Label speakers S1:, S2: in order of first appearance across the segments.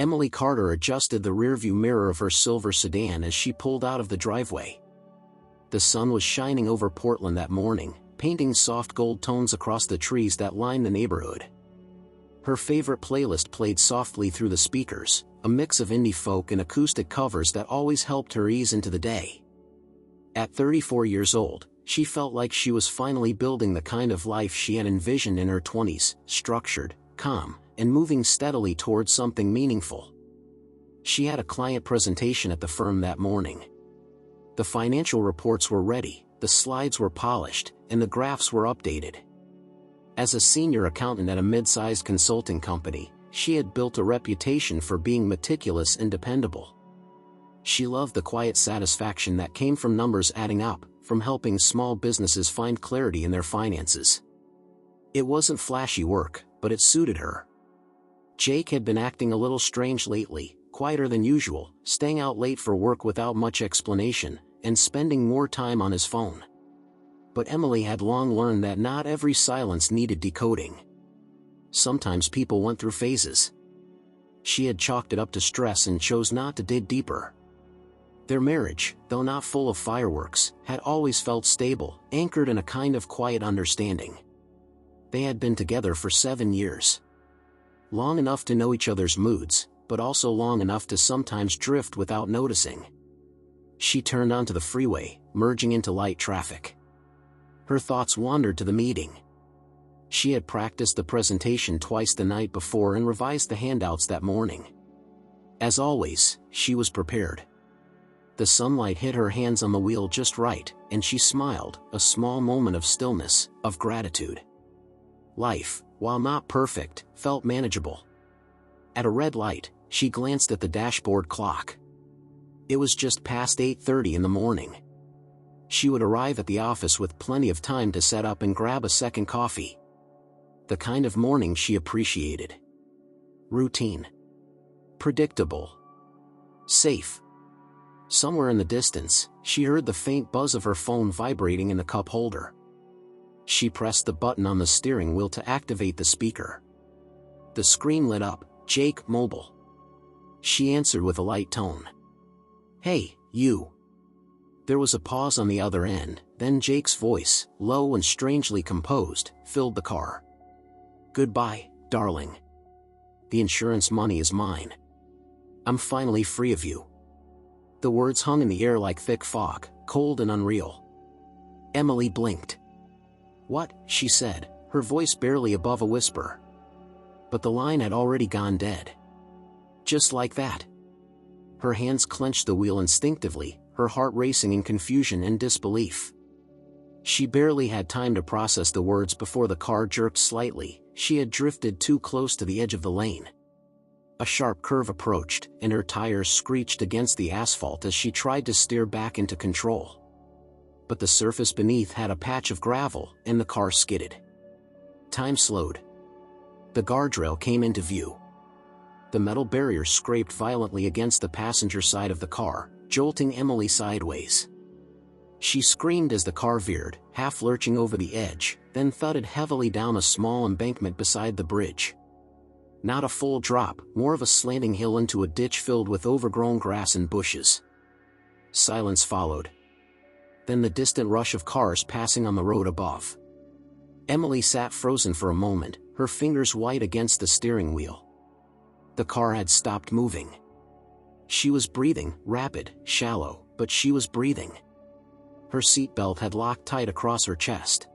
S1: Emily Carter adjusted the rearview mirror of her silver sedan as she pulled out of the driveway. The sun was shining over Portland that morning, painting soft gold tones across the trees that lined the neighborhood. Her favorite playlist played softly through the speakers, a mix of indie folk and acoustic covers that always helped her ease into the day. At 34 years old, she felt like she was finally building the kind of life she had envisioned in her 20s, structured, calm, and moving steadily towards something meaningful. She had a client presentation at the firm that morning. The financial reports were ready, the slides were polished, and the graphs were updated. As a senior accountant at a mid-sized consulting company, she had built a reputation for being meticulous and dependable. She loved the quiet satisfaction that came from numbers adding up, from helping small businesses find clarity in their finances. It wasn't flashy work, but it suited her. Jake had been acting a little strange lately, quieter than usual, staying out late for work without much explanation, and spending more time on his phone. But Emily had long learned that not every silence needed decoding. Sometimes people went through phases. She had chalked it up to stress and chose not to dig deeper. Their marriage, though not full of fireworks, had always felt stable, anchored in a kind of quiet understanding. They had been together for 7 years. Long enough to know each other's moods, but also long enough to sometimes drift without noticing. She turned onto the freeway, merging into light traffic. Her thoughts wandered to the meeting. She had practiced the presentation twice the night before and revised the handouts that morning. As always, she was prepared. The sunlight hit her hands on the wheel just right, and she smiled, a small moment of stillness, of gratitude. Life, while not perfect, felt manageable. At a red light, she glanced at the dashboard clock. It was just past 8:30 in the morning. She would arrive at the office with plenty of time to set up and grab a second coffee. The kind of morning she appreciated. Routine. Predictable. Safe. Somewhere in the distance, she heard the faint buzz of her phone vibrating in the cup holder. She pressed the button on the steering wheel to activate the speaker. The screen lit up, Jake Mobile. She answered with a light tone. "Hey, you." There was a pause on the other end, then Jake's voice, low and strangely composed, filled the car. "Goodbye, darling. The insurance money is mine. I'm finally free of you." The words hung in the air like thick fog, cold and unreal. Emily blinked. "What?" she said, her voice barely above a whisper. But the line had already gone dead. Just like that. Her hands clenched the wheel instinctively, her heart racing in confusion and disbelief. She barely had time to process the words before the car jerked slightly. She had drifted too close to the edge of the lane. A sharp curve approached, and her tires screeched against the asphalt as she tried to steer back into control. But the surface beneath had a patch of gravel, and the car skidded. Time slowed. The guardrail came into view. The metal barrier scraped violently against the passenger side of the car, jolting Emily sideways. She screamed as the car veered, half lurching over the edge, then thudded heavily down a small embankment beside the bridge. Not a full drop, more of a slanting hill into a ditch filled with overgrown grass and bushes. Silence followed. Then the distant rush of cars passing on the road above. Emily sat frozen for a moment, her fingers white against the steering wheel. The car had stopped moving. She was breathing, rapid, shallow, but she was breathing. Her seatbelt had locked tight across her chest.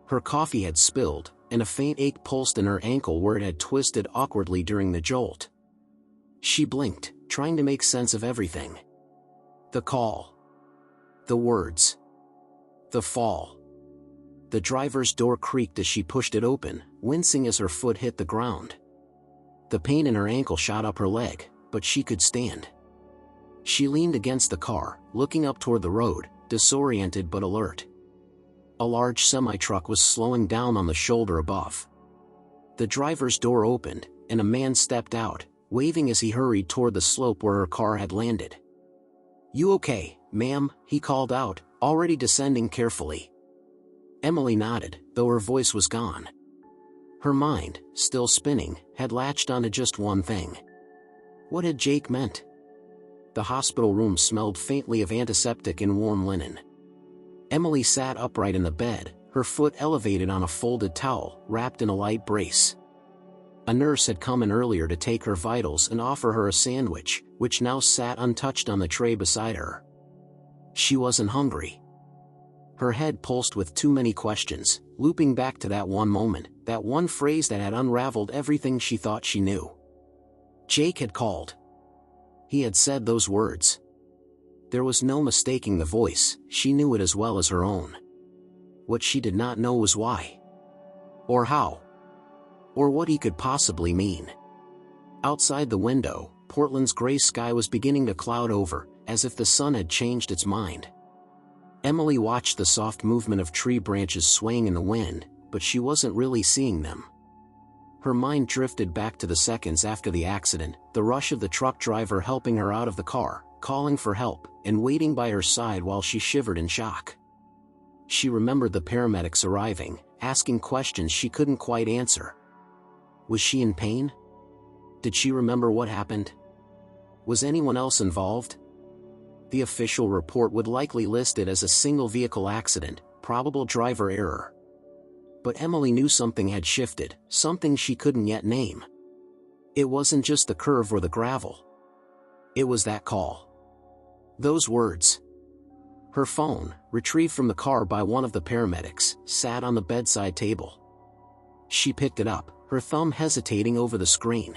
S1: Her coffee had spilled, and a faint ache pulsed in her ankle where it had twisted awkwardly during the jolt. She blinked, trying to make sense of everything. The call. The words. The fall. The driver's door creaked as she pushed it open, wincing as her foot hit the ground. The pain in her ankle shot up her leg, but she could stand. She leaned against the car, looking up toward the road, disoriented but alert. A large semi-truck was slowing down on the shoulder above. The driver's door opened, and a man stepped out, waving as he hurried toward the slope where her car had landed. "You okay, ma'am?" he called out, already descending carefully. Emily nodded, though her voice was gone. Her mind, still spinning, had latched onto just one thing. What had Jake meant? The hospital room smelled faintly of antiseptic and warm linen. Emily sat upright in the bed, her foot elevated on a folded towel, wrapped in a light brace. A nurse had come in earlier to take her vitals and offer her a sandwich, which now sat untouched on the tray beside her. She wasn't hungry. Her head pulsed with too many questions, looping back to that one moment, that one phrase that had unraveled everything she thought she knew. Jake had called. He had said those words. There was no mistaking the voice, she knew it as well as her own. What she did not know was why. Or how. Or what he could possibly mean. Outside the window, Portland's gray sky was beginning to cloud over, as if the sun had changed its mind. Emily watched the soft movement of tree branches swaying in the wind, but she wasn't really seeing them. Her mind drifted back to the seconds after the accident, the rush of the truck driver helping her out of the car, calling for help, and waiting by her side while she shivered in shock. She remembered the paramedics arriving, asking questions she couldn't quite answer. Was she in pain? Did she remember what happened? Was anyone else involved? The official report would likely list it as a single-vehicle accident, probable driver error. But Emily knew something had shifted, something she couldn't yet name. It wasn't just the curve or the gravel. It was that call. Those words. Her phone, retrieved from the car by one of the paramedics, sat on the bedside table. She picked it up, her thumb hesitating over the screen.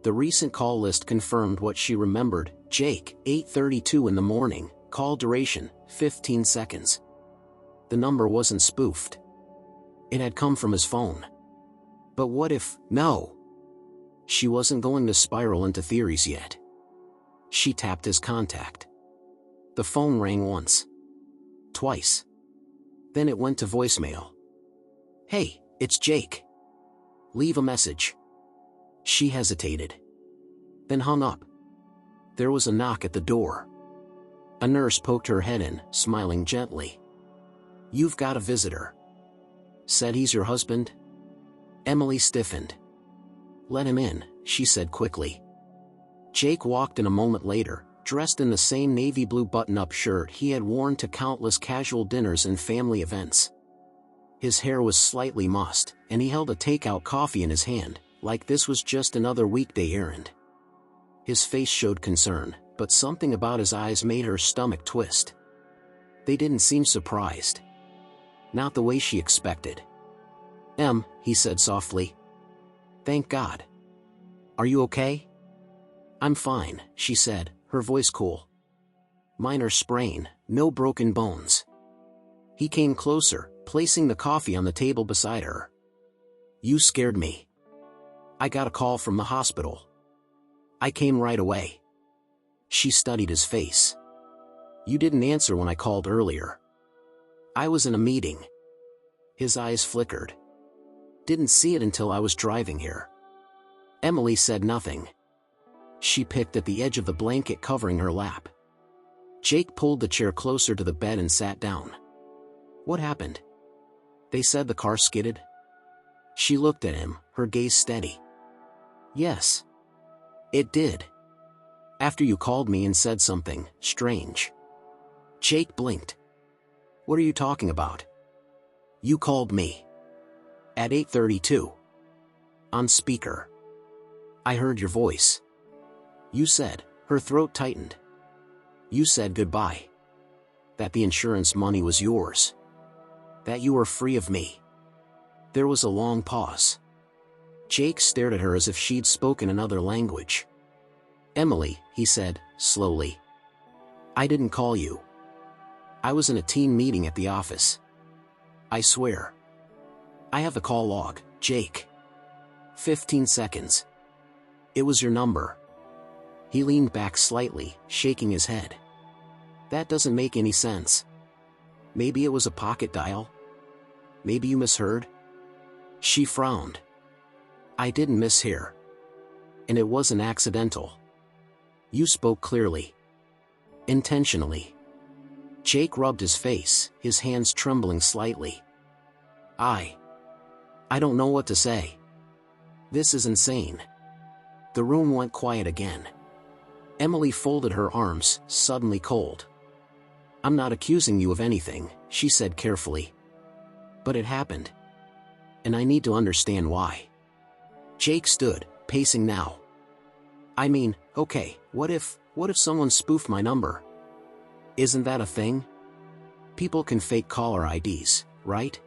S1: The recent call list confirmed what she remembered: Jake, 8:32 in the morning, call duration, 15 seconds. The number wasn't spoofed. It had come from his phone. But what if, no? She wasn't going to spiral into theories yet. She tapped his contact. The phone rang once. Twice. Then it went to voicemail. Hey, it's Jake. Leave a message. She hesitated. Then hung up. There was a knock at the door. A nurse poked her head in, smiling gently. You've got a visitor. Said he's your husband? Emily stiffened. Let him in, she said quickly. Jake walked in a moment later, dressed in the same navy blue button-up shirt he had worn to countless casual dinners and family events. His hair was slightly mussed, and he held a takeout coffee in his hand, like this was just another weekday errand. His face showed concern, but something about his eyes made her stomach twist. They didn't seem surprised. Not the way she expected. He said softly. Thank God. Are you okay? I'm fine, she said, her voice cool. Minor sprain, no broken bones. He came closer, placing the coffee on the table beside her. You scared me. I got a call from the hospital. I came right away. She studied his face. You didn't answer when I called earlier. I was in a meeting. His eyes flickered. Didn't see it until I was driving here. Emily said nothing. She picked at the edge of the blanket covering her lap. Jake pulled the chair closer to the bed and sat down. What happened? They said the car skidded. She looked at him, her gaze steady. Yes. It did. After you called me and said something strange. Jake blinked. What are you talking about? You called me. At 8:32. On speaker. I heard your voice. You said, her throat tightened. You said goodbye. That the insurance money was yours. That you were free of me. There was a long pause. Jake stared at her as if she'd spoken another language. Emily, he said, slowly. I didn't call you. I was in a team meeting at the office. I swear. I have the call log, Jake. 15 seconds. It was your number. He leaned back slightly, shaking his head. That doesn't make any sense. Maybe it was a pocket dial? Maybe you misheard? She frowned. I didn't mishear. And it wasn't accidental. You spoke clearly. Intentionally. Jake rubbed his face, his hands trembling slightly. I don't know what to say. This is insane. The room went quiet again. Emily folded her arms, suddenly cold. "I'm not accusing you of anything," she said carefully. "But it happened. And I need to understand why." Jake stood, pacing now. "I mean, okay, what if someone spoofed my number? Isn't that a thing? People can fake caller IDs, right?"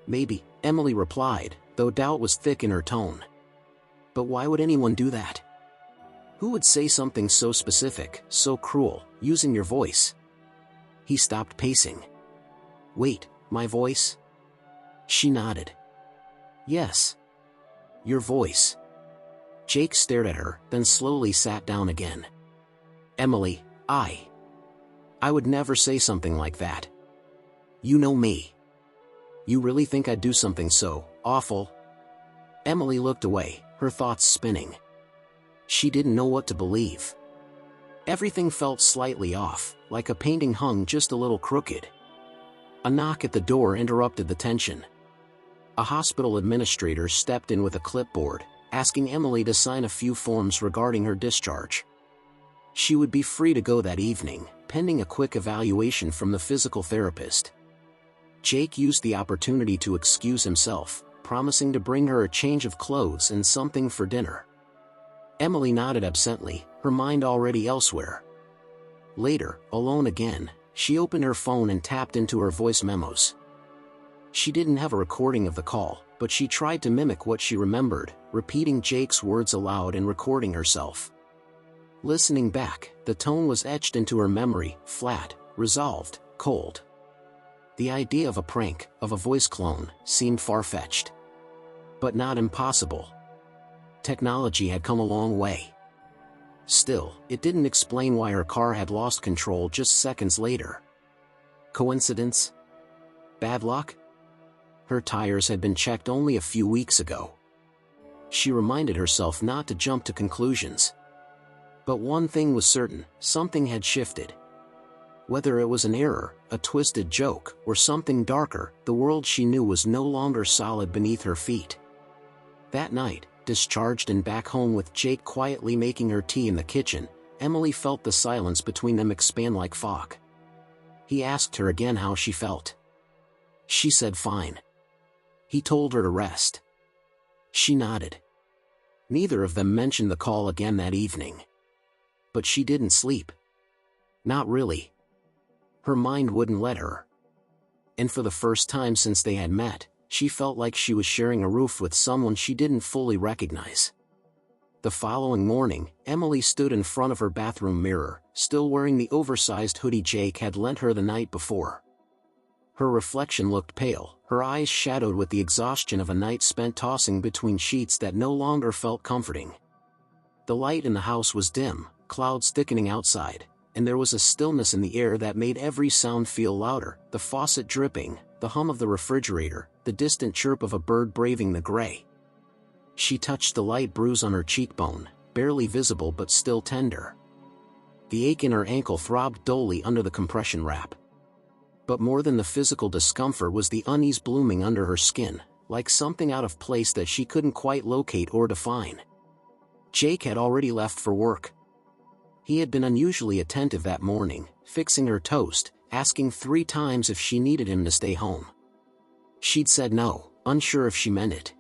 S1: "Maybe," Emily replied, though doubt was thick in her tone. "But why would anyone do that? Who would say something so specific, so cruel, using your voice?" He stopped pacing. "Wait, my voice?" She nodded. "Yes. Your voice." Jake stared at her, then slowly sat down again. "Emily, I would never say something like that. You know me. You really think I'd do something so awful?" Emily looked away, her thoughts spinning. She didn't know what to believe. Everything felt slightly off, like a painting hung just a little crooked. A knock at the door interrupted the tension. A hospital administrator stepped in with a clipboard, asking Emily to sign a few forms regarding her discharge. She would be free to go that evening, pending a quick evaluation from the physical therapist. Jake used the opportunity to excuse himself, promising to bring her a change of clothes and something for dinner. Emily nodded absently, her mind already elsewhere. Later, alone again, she opened her phone and tapped into her voice memos. She didn't have a recording of the call, but she tried to mimic what she remembered, repeating Jake's words aloud and recording herself. Listening back, the tone was etched into her memory, flat, resolved, cold. The idea of a prank, of a voice clone, seemed far-fetched. But not impossible. Technology had come a long way. Still, it didn't explain why her car had lost control just seconds later. Coincidence? Bad luck? Her tires had been checked only a few weeks ago. She reminded herself not to jump to conclusions. But one thing was certain, something had shifted. Whether it was an error, a twisted joke, or something darker, the world she knew was no longer solid beneath her feet. That night, discharged and back home with Jake quietly making her tea in the kitchen, Emily felt the silence between them expand like fog. He asked her again how she felt. She said fine. He told her to rest. She nodded. Neither of them mentioned the call again that evening. But she didn't sleep. Not really. Her mind wouldn't let her. And for the first time since they had met, she felt like she was sharing a roof with someone she didn't fully recognize. The following morning, Emily stood in front of her bathroom mirror, still wearing the oversized hoodie Jake had lent her the night before. Her reflection looked pale, her eyes shadowed with the exhaustion of a night spent tossing between sheets that no longer felt comforting. The light in the house was dim, clouds thickening outside, and there was a stillness in the air that made every sound feel louder, the faucet dripping, the hum of the refrigerator, the distant chirp of a bird braving the gray. She touched the light bruise on her cheekbone, barely visible but still tender. The ache in her ankle throbbed dully under the compression wrap. But more than the physical discomfort was the unease blooming under her skin, like something out of place that she couldn't quite locate or define. Jake had already left for work. He had been unusually attentive that morning, fixing her toast, asking 3 times if she needed him to stay home. She'd said no, unsure if she meant it.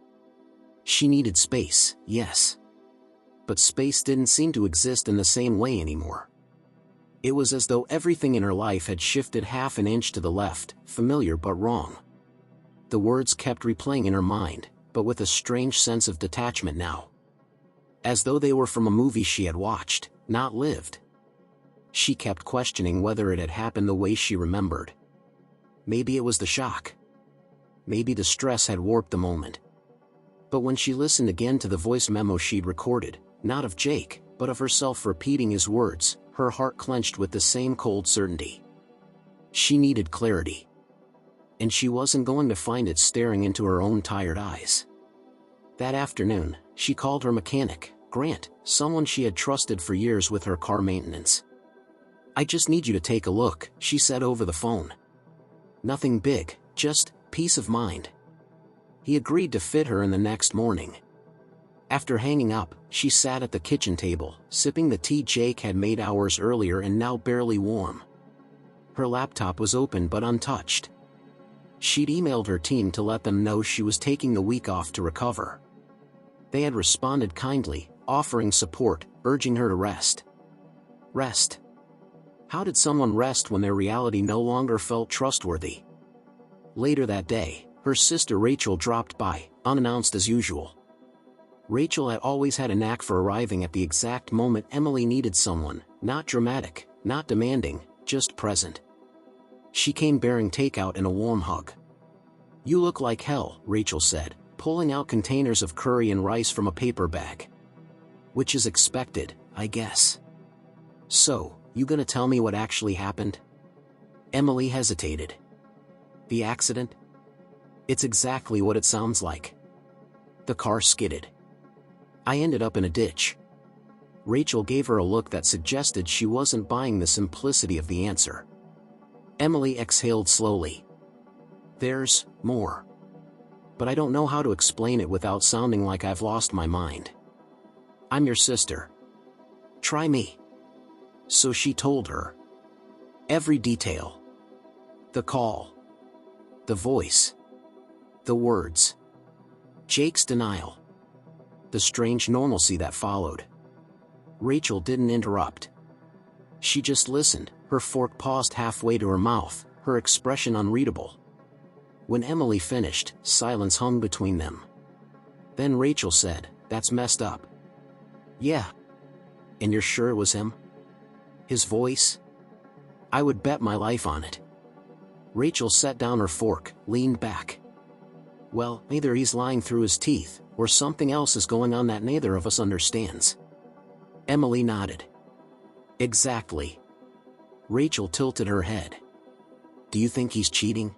S1: She needed space, yes. But space didn't seem to exist in the same way anymore. It was as though everything in her life had shifted half an inch to the left, familiar but wrong. The words kept replaying in her mind, but with a strange sense of detachment now. As though they were from a movie she had watched, not lived. She kept questioning whether it had happened the way she remembered. Maybe it was the shock. Maybe the stress had warped the moment. But when she listened again to the voice memo she'd recorded, not of Jake, but of herself repeating his words, her heart clenched with the same cold certainty. She needed clarity. And she wasn't going to find it staring into her own tired eyes. That afternoon, she called her mechanic, Grant, someone she had trusted for years with her car maintenance. "I just need you to take a look," she said over the phone. Nothing big, just peace of mind. He agreed to fit her in the next morning. After hanging up, she sat at the kitchen table, sipping the tea Jake had made hours earlier and now barely warm. Her laptop was open but untouched. She'd emailed her team to let them know she was taking the week off to recover. They had responded kindly, offering support, urging her to rest. Rest? How did someone rest when their reality no longer felt trustworthy? Later that day, her sister Rachel dropped by, unannounced as usual. Rachel had always had a knack for arriving at the exact moment Emily needed someone, not dramatic, not demanding, just present. She came bearing takeout and a warm hug. "You look like hell," Rachel said, pulling out containers of curry and rice from a paper bag. "Which is expected, I guess. So, you gonna tell me what actually happened?" Emily hesitated. "The accident? It's exactly what it sounds like." The car skidded. "I ended up in a ditch." Rachel gave her a look that suggested she wasn't buying the simplicity of the answer. Emily exhaled slowly. "There's more. But I don't know how to explain it without sounding like I've lost my mind. I'm your sister. Try me." So she told her. Every detail. The call. The voice. The words. Jake's denial. The strange normalcy that followed. Rachel didn't interrupt. She just listened, her fork paused halfway to her mouth, her expression unreadable. When Emily finished, silence hung between them. Then Rachel said, "That's messed up." "Yeah. And you're sure it was him? His voice?" "I would bet my life on it." Rachel set down her fork, leaned back. "Well, either he's lying through his teeth, or something else is going on that neither of us understands." Emily nodded. "Exactly." Rachel tilted her head. "Do you think he's cheating?"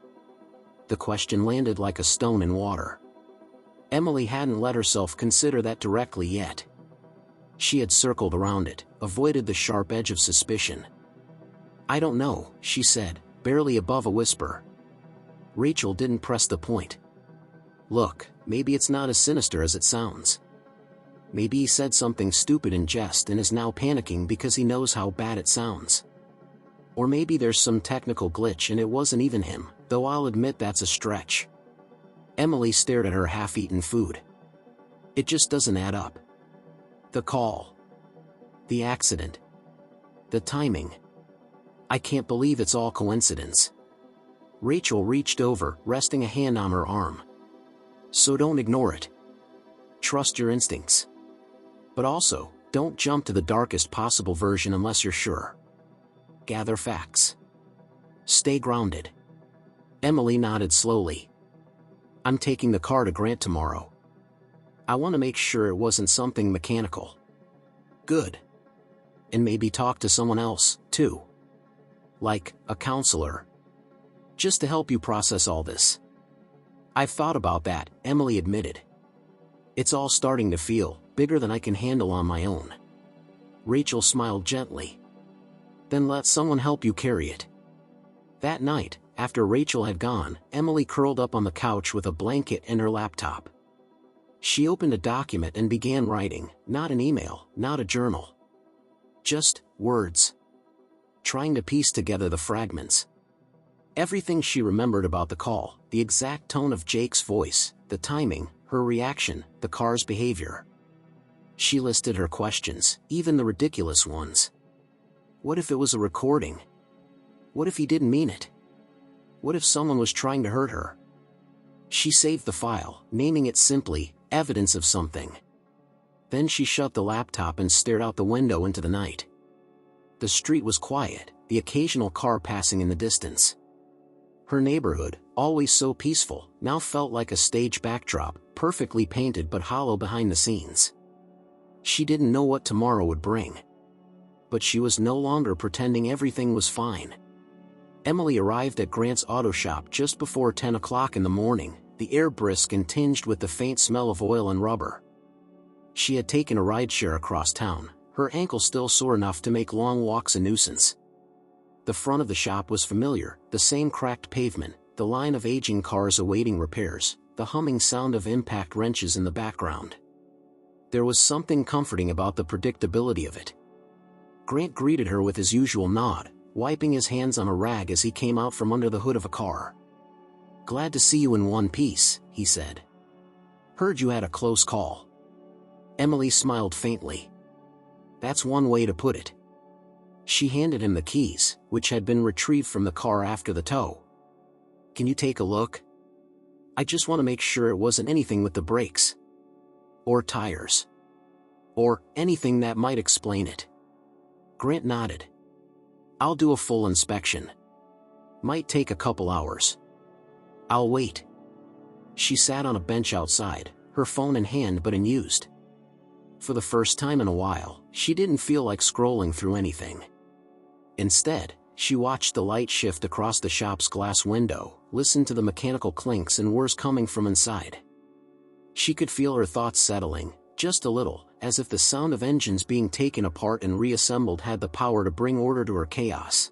S1: The question landed like a stone in water. Emily hadn't let herself consider that directly yet. She had circled around it, avoided the sharp edge of suspicion. "I don't know," she said, barely above a whisper. Rachel didn't press the point. "Look, maybe it's not as sinister as it sounds. Maybe he said something stupid in jest and is now panicking because he knows how bad it sounds. Or maybe there's some technical glitch and it wasn't even him, though I'll admit that's a stretch." Emily stared at her half-eaten food. "It just doesn't add up. The call. The accident. The timing. I can't believe it's all coincidence." Rachel reached over, resting a hand on her arm. "So don't ignore it. Trust your instincts. But also, don't jump to the darkest possible version unless you're sure. Gather facts. Stay grounded." Emily nodded slowly. "I'm taking the car to Grant tomorrow. I want to make sure it wasn't something mechanical." "Good. And maybe talk to someone else, too. Like a counselor. Just to help you process all this." "I've thought about that," Emily admitted. "It's all starting to feel bigger than I can handle on my own." Rachel smiled gently. "Then let someone help you carry it." That night, after Rachel had gone, Emily curled up on the couch with a blanket and her laptop. She opened a document and began writing, not an email, not a journal. Just words. Trying to piece together the fragments. Everything she remembered about the call, the exact tone of Jake's voice, the timing, her reaction, the car's behavior. She listed her questions, even the ridiculous ones. What if it was a recording? What if he didn't mean it? What if someone was trying to hurt her? She saved the file, naming it simply, Evidence of Something. Then she shut the laptop and stared out the window into the night. The street was quiet, the occasional car passing in the distance. Her neighborhood, always so peaceful, now felt like a stage backdrop, perfectly painted but hollow behind the scenes. She didn't know what tomorrow would bring. But she was no longer pretending everything was fine. Emily arrived at Grant's auto shop just before 10 o'clock in the morning, the air brisk and tinged with the faint smell of oil and rubber. She had taken a rideshare across town, her ankle still sore enough to make long walks a nuisance. The front of the shop was familiar, the same cracked pavement, the line of aging cars awaiting repairs, the humming sound of impact wrenches in the background. There was something comforting about the predictability of it. Grant greeted her with his usual nod, wiping his hands on a rag as he came out from under the hood of a car. "Glad to see you in one piece," he said. "Heard you had a close call." Emily smiled faintly. "That's one way to put it." She handed him the keys, which had been retrieved from the car after the tow. "Can you take a look? I just want to make sure it wasn't anything with the brakes. Or tires. Or anything that might explain it." Grant nodded. "I'll do a full inspection. Might take a couple hours. I'll wait." She sat on a bench outside, her phone in hand but unused. For the first time in a while, she didn't feel like scrolling through anything. Instead, she watched the light shift across the shop's glass window, listened to the mechanical clinks and whirs coming from inside. She could feel her thoughts settling, just a little, as if the sound of engines being taken apart and reassembled had the power to bring order to her chaos.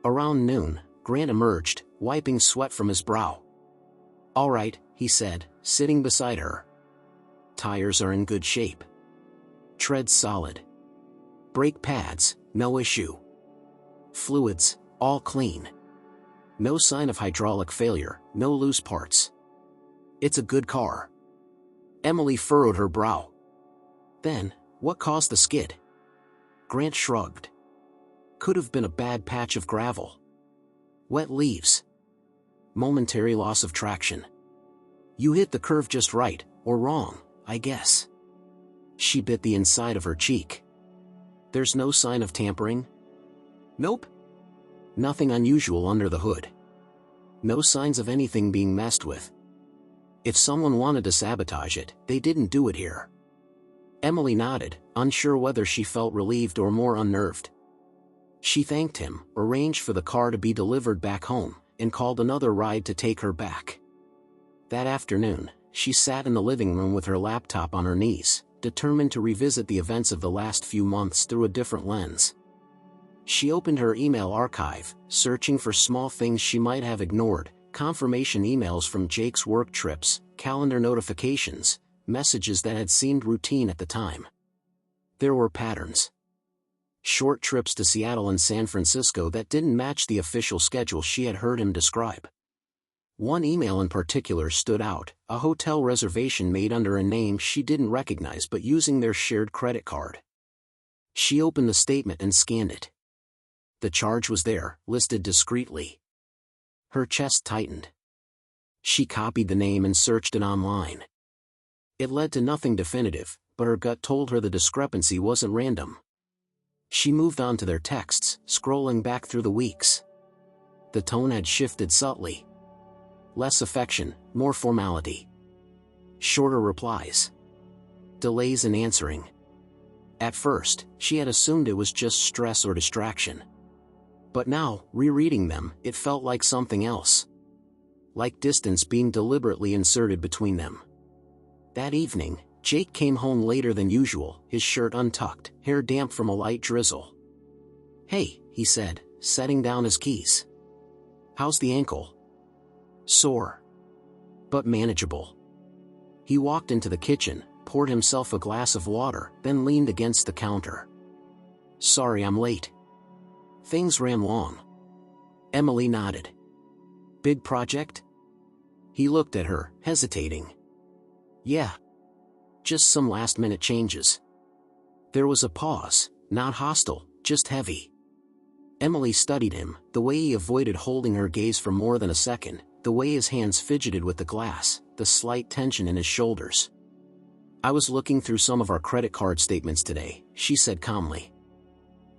S1: Around noon, Grant emerged, wiping sweat from his brow. "All right," he said, sitting beside her. "Tires are in good shape. Tread solid. Brake pads, no issue. Fluids, all clean. No sign of hydraulic failure, no loose parts. It's a good car." Emily furrowed her brow. "Then, what caused the skid?" Grant shrugged. "Could have been a bad patch of gravel. Wet leaves. Momentary loss of traction. You hit the curve just right, or wrong, I guess." She bit the inside of her cheek. "There's no sign of tampering?" "Nope. Nothing unusual under the hood. No signs of anything being messed with. If someone wanted to sabotage it, they didn't do it here." Emily nodded, unsure whether she felt relieved or more unnerved. She thanked him, arranged for the car to be delivered back home, and called another ride to take her back. That afternoon, she sat in the living room with her laptop on her knees, determined to revisit the events of the last few months through a different lens. She opened her email archive, searching for small things she might have ignored: confirmation emails from Jake's work trips, calendar notifications, messages that had seemed routine at the time. There were patterns. Short trips to Seattle and San Francisco that didn't match the official schedule she had heard him describe. One email in particular stood out: a hotel reservation made under a name she didn't recognize but using their shared credit card. She opened the statement and scanned it. The charge was there, listed discreetly. Her chest tightened. She copied the name and searched it online. It led to nothing definitive, but her gut told her the discrepancy wasn't random. She moved on to their texts, scrolling back through the weeks. The tone had shifted subtly. Less affection, more formality. Shorter replies. Delays in answering. At first, she had assumed it was just stress or distraction. But now, rereading them, it felt like something else. Like distance being deliberately inserted between them. That evening, Jake came home later than usual, his shirt untucked, hair damp from a light drizzle. "Hey," he said, setting down his keys. "How's the ankle?" "Sore. But manageable." He walked into the kitchen, poured himself a glass of water, then leaned against the counter. "Sorry I'm late. Things ran long." Emily nodded. "Big project?" He looked at her, hesitating. "Yeah. Just some last-minute changes." There was a pause, not hostile, just heavy. Emily studied him, the way he avoided holding her gaze for more than a second, the way his hands fidgeted with the glass, the slight tension in his shoulders. "I was looking through some of our credit card statements today," she said calmly.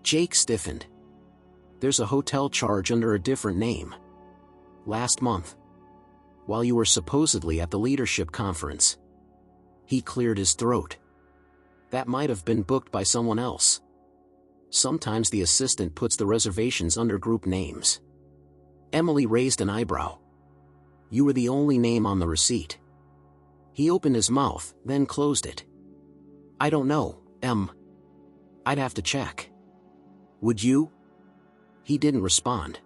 S1: Jake stiffened. "There's a hotel charge under a different name. Last month. While you were supposedly at the leadership conference." He cleared his throat. "That might have been booked by someone else. Sometimes the assistant puts the reservations under group names." Emily raised an eyebrow. "You were the only name on the receipt." He opened his mouth, then closed it. "I don't know, I'd have to check." "Would you?" He didn't respond.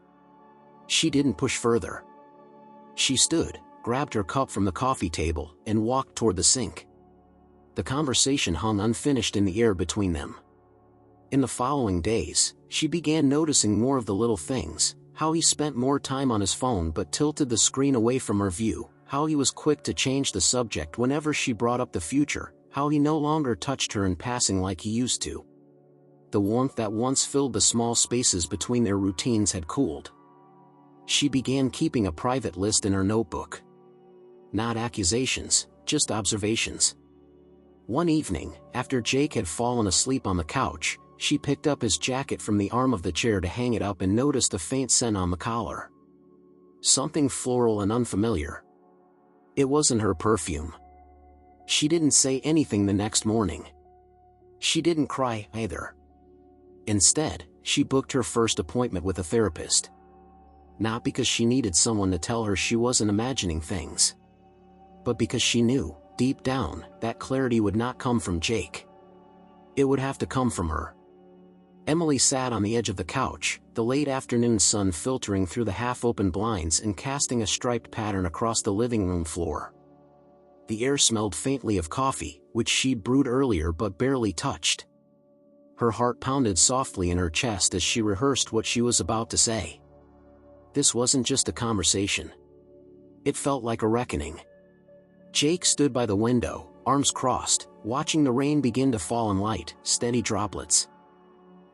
S1: She didn't push further. She stood, grabbed her cup from the coffee table, and walked toward the sink. The conversation hung unfinished in the air between them. In the following days, she began noticing more of the little things, how he spent more time on his phone but tilted the screen away from her view, how he was quick to change the subject whenever she brought up the future, how he no longer touched her in passing like he used to. The warmth that once filled the small spaces between their routines had cooled. She began keeping a private list in her notebook. Not accusations, just observations. One evening, after Jake had fallen asleep on the couch, she picked up his jacket from the arm of the chair to hang it up and noticed a faint scent on the collar. Something floral and unfamiliar. It wasn't her perfume. She didn't say anything the next morning. She didn't cry, either. Instead, she booked her first appointment with a therapist. Not because she needed someone to tell her she wasn't imagining things, but because she knew, deep down, that clarity would not come from Jake. It would have to come from her. Emily sat on the edge of the couch, the late afternoon sun filtering through the half-open blinds and casting a striped pattern across the living room floor. The air smelled faintly of coffee, which she'd brewed earlier but barely touched. Her heart pounded softly in her chest as she rehearsed what she was about to say. This wasn't just a conversation. It felt like a reckoning. Jake stood by the window, arms crossed, watching the rain begin to fall in light, steady droplets.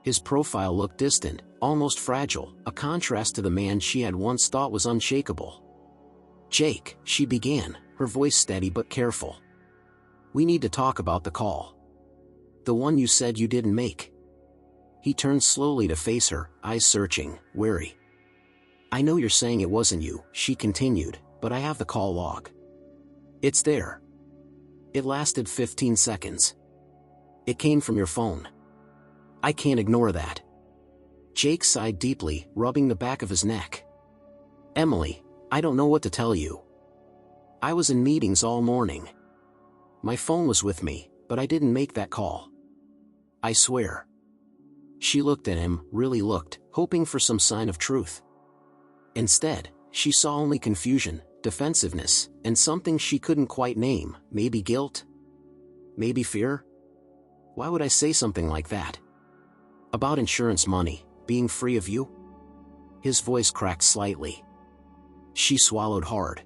S1: His profile looked distant, almost fragile, a contrast to the man she had once thought was unshakable. "Jake," she began, her voice steady but careful. "We need to talk about the call. The one you said you didn't make." He turned slowly to face her, eyes searching, wary. "I know you're saying it wasn't you," she continued, "but I have the call log. It's there. It lasted 15 seconds. It came from your phone. I can't ignore that." Jake sighed deeply, rubbing the back of his neck. "Emily, I don't know what to tell you. I was in meetings all morning. My phone was with me, but I didn't make that call. I swear." She looked at him, really looked, hoping for some sign of truth. Instead, she saw only confusion, defensiveness, and something she couldn't quite name, maybe guilt? Maybe fear? Why would I say something like that? About insurance money, being free of you? His voice cracked slightly. She swallowed hard.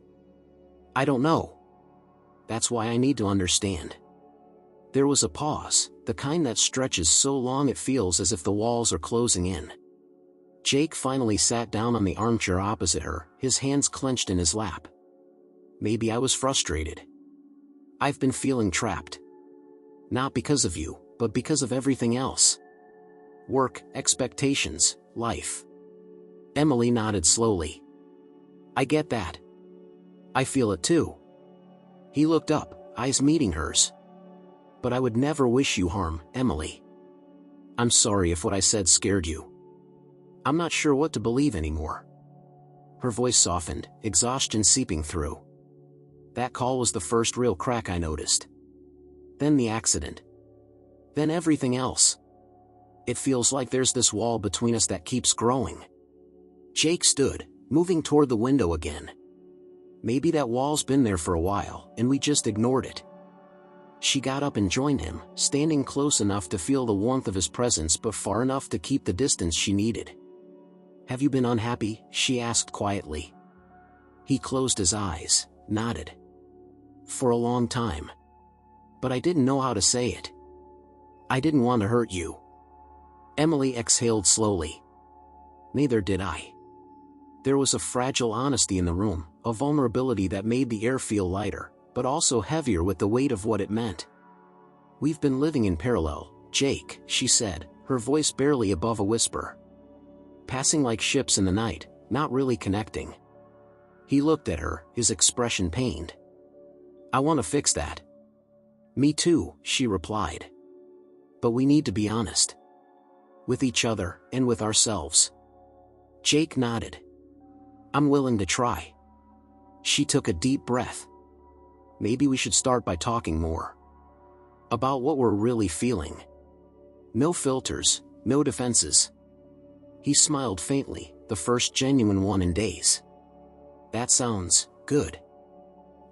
S1: "I don't know. That's why I need to understand." There was a pause, the kind that stretches so long it feels as if the walls are closing in. Jake finally sat down on the armchair opposite her, his hands clenched in his lap. "Maybe I was frustrated. I've been feeling trapped. Not because of you, but because of everything else. Work, expectations, life." Emily nodded slowly. "I get that. I feel it too." He looked up, eyes meeting hers. "But I would never wish you harm, Emily. I'm sorry if what I said scared you. I'm not sure what to believe anymore." Her voice softened, exhaustion seeping through. "That call was the first real crack I noticed. Then the accident. Then everything else. It feels like there's this wall between us that keeps growing." Jake stood, moving toward the window again. "Maybe that wall's been there for a while, and we just ignored it." She got up and joined him, standing close enough to feel the warmth of his presence but far enough to keep the distance she needed. "Have you been unhappy?" she asked quietly. He closed his eyes, nodded. "For a long time. But I didn't know how to say it. I didn't want to hurt you." Emily exhaled slowly. "Neither did I." There was a fragile honesty in the room, a vulnerability that made the air feel lighter, but also heavier with the weight of what it meant. "We've been living in parallel, Jake," she said, her voice barely above a whisper. "Passing like ships in the night, not really connecting." He looked at her, his expression pained. "I want to fix that." "Me too," she replied. "But we need to be honest. With each other, and with ourselves." Jake nodded. "I'm willing to try." She took a deep breath. "Maybe we should start by talking more. About what we're really feeling. No filters, no defenses." He smiled faintly, the first genuine one in days. "That sounds good."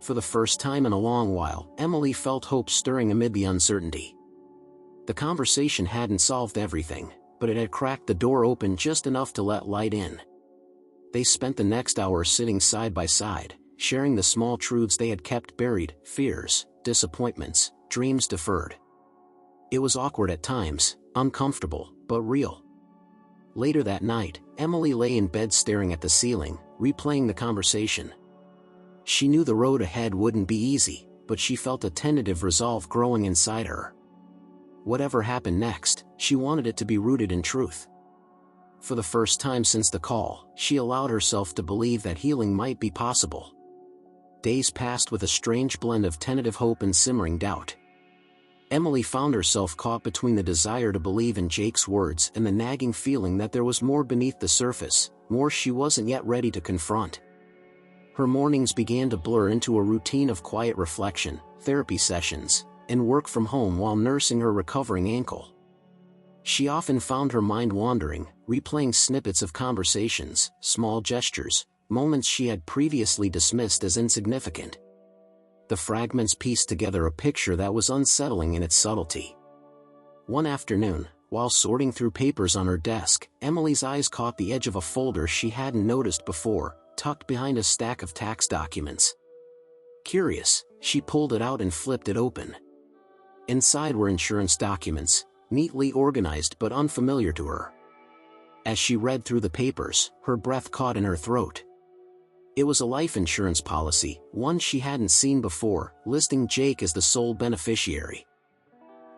S1: For the first time in a long while, Emily felt hope stirring amid the uncertainty. The conversation hadn't solved everything, but it had cracked the door open just enough to let light in. They spent the next hour sitting side by side, sharing the small truths they had kept buried, fears, disappointments, dreams deferred. It was awkward at times, uncomfortable, but real. Later that night, Emily lay in bed staring at the ceiling, replaying the conversation. She knew the road ahead wouldn't be easy, but she felt a tentative resolve growing inside her. Whatever happened next, she wanted it to be rooted in truth. For the first time since the call, she allowed herself to believe that healing might be possible. Days passed with a strange blend of tentative hope and simmering doubt. Emily found herself caught between the desire to believe in Jake's words and the nagging feeling that there was more beneath the surface, more she wasn't yet ready to confront. Her mornings began to blur into a routine of quiet reflection, therapy sessions, and work from home while nursing her recovering ankle. She often found her mind wandering, replaying snippets of conversations, small gestures, moments she had previously dismissed as insignificant. The fragments pieced together a picture that was unsettling in its subtlety. One afternoon, while sorting through papers on her desk, Emily's eyes caught the edge of a folder she hadn't noticed before, tucked behind a stack of tax documents. Curious, she pulled it out and flipped it open. Inside were insurance documents, neatly organized but unfamiliar to her. As she read through the papers, her breath caught in her throat. It was a life insurance policy, one she hadn't seen before, listing Jake as the sole beneficiary.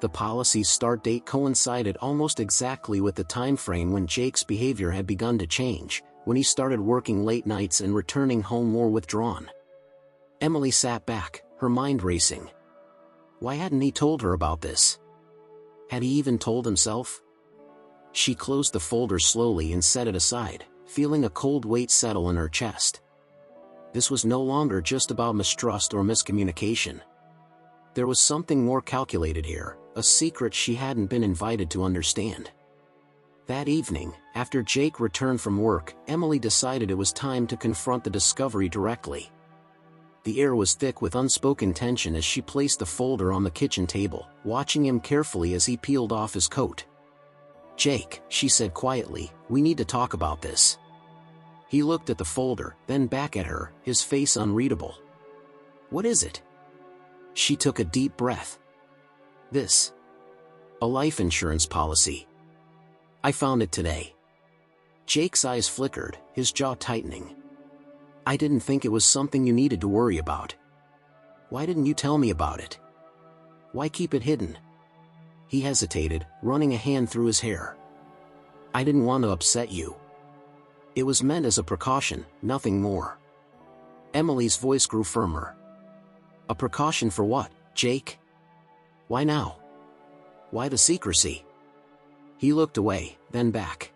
S1: The policy's start date coincided almost exactly with the time frame when Jake's behavior had begun to change, when he started working late nights and returning home more withdrawn. Emily sat back, her mind racing. Why hadn't he told her about this? Had he even told himself? She closed the folder slowly and set it aside, feeling a cold weight settle in her chest. This was no longer just about mistrust or miscommunication. There was something more calculated here, a secret she hadn't been invited to understand. That evening, after Jake returned from work, Emily decided it was time to confront the discovery directly. The air was thick with unspoken tension as she placed the folder on the kitchen table, watching him carefully as he peeled off his coat. "Jake," she said quietly, "we need to talk about this." He looked at the folder, then back at her, his face unreadable. "What is it?" She took a deep breath. "This. A life insurance policy. I found it today." Jake's eyes flickered, his jaw tightening. "I didn't think it was something you needed to worry about. Why didn't you tell me about it? Why keep it hidden?" He hesitated, running a hand through his hair. "I didn't want to upset you. It was meant as a precaution, nothing more." Emily's voice grew firmer. "A precaution for what, Jake? Why now? Why the secrecy?" He looked away, then back.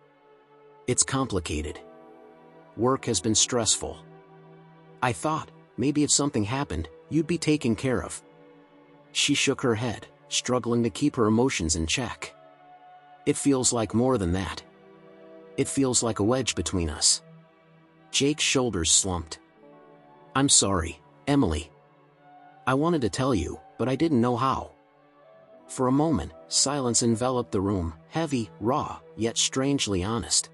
S1: "It's complicated. Work has been stressful. I thought, maybe if something happened, you'd be taken care of." She shook her head, struggling to keep her emotions in check. "It feels like more than that. It feels like a wedge between us." Jake's shoulders slumped. "I'm sorry, Emily. I wanted to tell you, but I didn't know how." For a moment, silence enveloped the room, heavy, raw, yet strangely honest.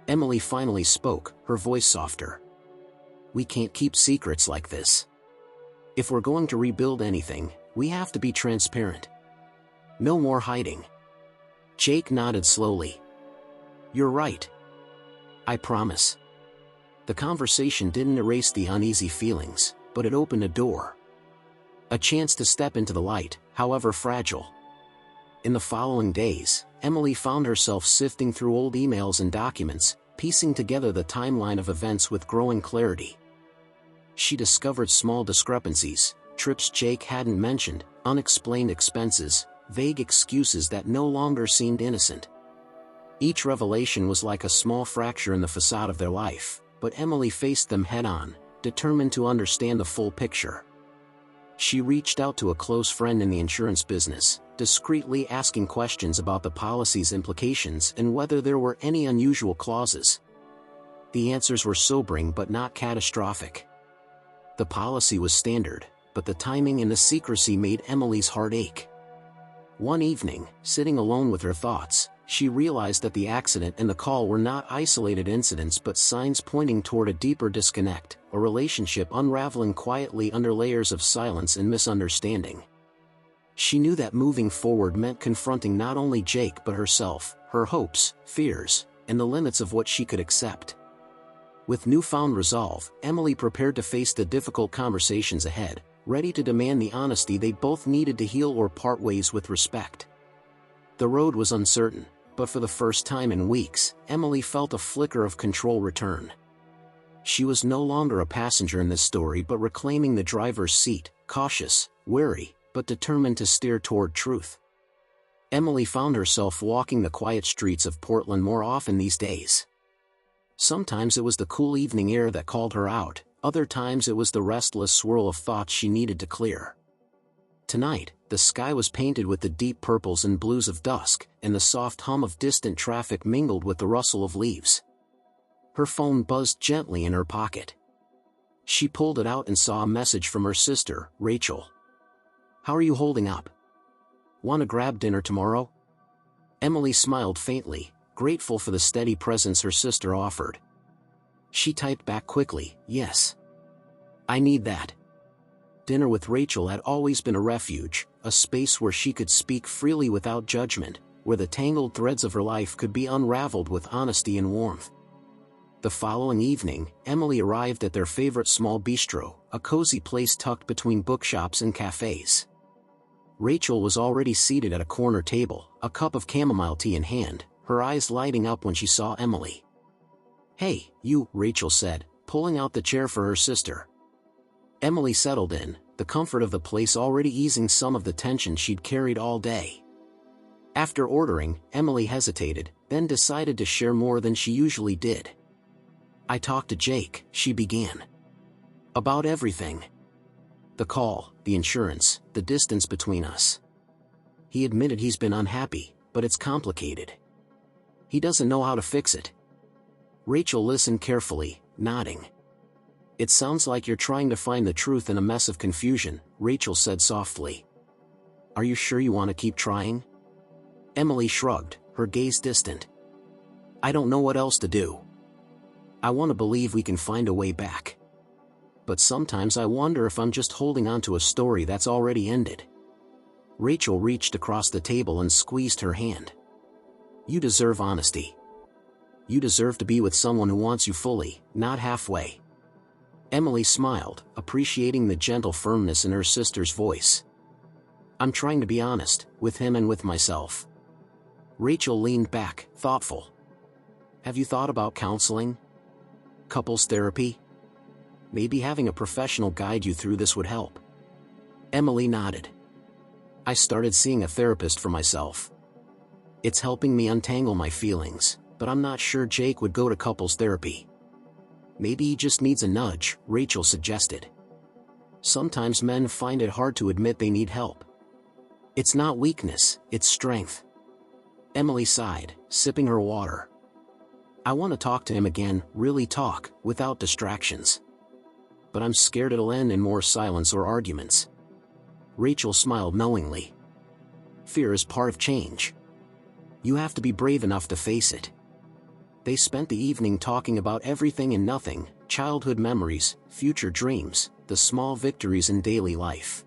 S1: Emily finally spoke, her voice softer. "We can't keep secrets like this. If we're going to rebuild anything, we have to be transparent. No more hiding." Jake nodded slowly. "You're right. I promise." The conversation didn't erase the uneasy feelings, but it opened a door. A chance to step into the light, however fragile. In the following days, Emily found herself sifting through old emails and documents, piecing together the timeline of events with growing clarity. She discovered small discrepancies, trips Jake hadn't mentioned, unexplained expenses, vague excuses that no longer seemed innocent. Each revelation was like a small fracture in the facade of their life, but Emily faced them head-on, determined to understand the full picture. She reached out to a close friend in the insurance business, discreetly asking questions about the policy's implications and whether there were any unusual clauses. The answers were sobering but not catastrophic. The policy was standard, but the timing and the secrecy made Emily's heart ache. One evening, sitting alone with her thoughts, she realized that the accident and the call were not isolated incidents but signs pointing toward a deeper disconnect, a relationship unraveling quietly under layers of silence and misunderstanding. She knew that moving forward meant confronting not only Jake but herself, her hopes, fears, and the limits of what she could accept. With newfound resolve, Emily prepared to face the difficult conversations ahead, ready to demand the honesty they both needed to heal or part ways with respect. The road was uncertain, but for the first time in weeks, Emily felt a flicker of control return. She was no longer a passenger in this story but reclaiming the driver's seat, cautious, wary, but determined to steer toward truth. Emily found herself walking the quiet streets of Portland more often these days. Sometimes it was the cool evening air that called her out, other times it was the restless swirl of thoughts she needed to clear. Tonight, the sky was painted with the deep purples and blues of dusk, and the soft hum of distant traffic mingled with the rustle of leaves. Her phone buzzed gently in her pocket. She pulled it out and saw a message from her sister, Rachel. "How are you holding up? Want to grab dinner tomorrow?" Emily smiled faintly, grateful for the steady presence her sister offered. She typed back quickly, "Yes. I need that." Dinner with Rachel had always been a refuge, a space where she could speak freely without judgment, where the tangled threads of her life could be unraveled with honesty and warmth. The following evening, Emily arrived at their favorite small bistro, a cozy place tucked between bookshops and cafes. Rachel was already seated at a corner table, a cup of chamomile tea in hand, her eyes lighting up when she saw Emily. "Hey, you," Rachel said, pulling out the chair for her sister. Emily settled in, the comfort of the place already easing some of the tension she'd carried all day. After ordering, Emily hesitated, then decided to share more than she usually did. "I talked to Jake," she began. "About everything. The call, the insurance, the distance between us. He admitted he's been unhappy, but it's complicated. He doesn't know how to fix it." Rachel listened carefully, nodding. "It sounds like you're trying to find the truth in a mess of confusion," Rachel said softly. "Are you sure you want to keep trying?" Emily shrugged, her gaze distant. "I don't know what else to do. I want to believe we can find a way back. But sometimes I wonder if I'm just holding on to a story that's already ended." Rachel reached across the table and squeezed her hand. "You deserve honesty. You deserve to be with someone who wants you fully, not halfway." Emily smiled, appreciating the gentle firmness in her sister's voice. "I'm trying to be honest, with him and with myself." Rachel leaned back, thoughtful. "Have you thought about counseling? Couples therapy? Maybe having a professional guide you through this would help." Emily nodded. "I started seeing a therapist for myself. It's helping me untangle my feelings, but I'm not sure Jake would go to couples therapy." "Maybe he just needs a nudge," Rachel suggested. "Sometimes men find it hard to admit they need help. It's not weakness, it's strength." Emily sighed, sipping her water. "I want to talk to him again, really talk, without distractions. But I'm scared it'll end in more silence or arguments." Rachel smiled knowingly. "Fear is part of change. You have to be brave enough to face it." They spent the evening talking about everything and nothing, childhood memories, future dreams, the small victories in daily life.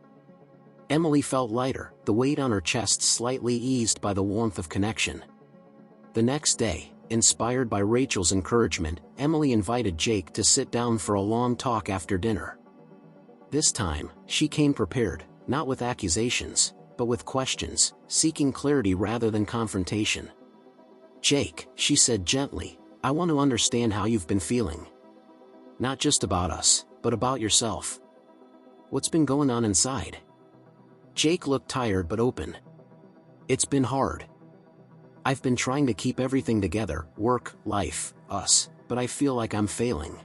S1: Emily felt lighter, the weight on her chest slightly eased by the warmth of connection. The next day, inspired by Rachel's encouragement, Emily invited Jake to sit down for a long talk after dinner. This time, she came prepared, not with accusations, but with questions, seeking clarity rather than confrontation. "Jake," she said gently, "I want to understand how you've been feeling. Not just about us, but about yourself. What's been going on inside?" Jake looked tired but open. "It's been hard. I've been trying to keep everything together, work, life, us, but I feel like I'm failing."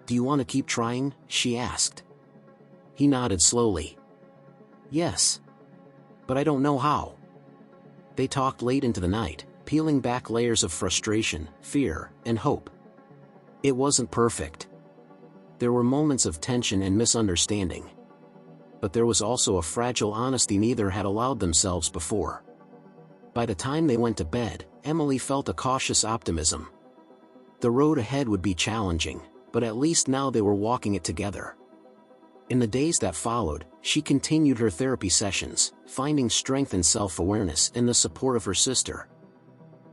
S1: "Do you want to keep trying?" she asked. He nodded slowly. "Yes. But I don't know how." They talked late into the night, peeling back layers of frustration, fear, and hope. It wasn't perfect. There were moments of tension and misunderstanding. But there was also a fragile honesty neither had allowed themselves before. By the time they went to bed, Emily felt a cautious optimism. The road ahead would be challenging, but at least now they were walking it together. In the days that followed, she continued her therapy sessions, finding strength and self-awareness in the support of her sister.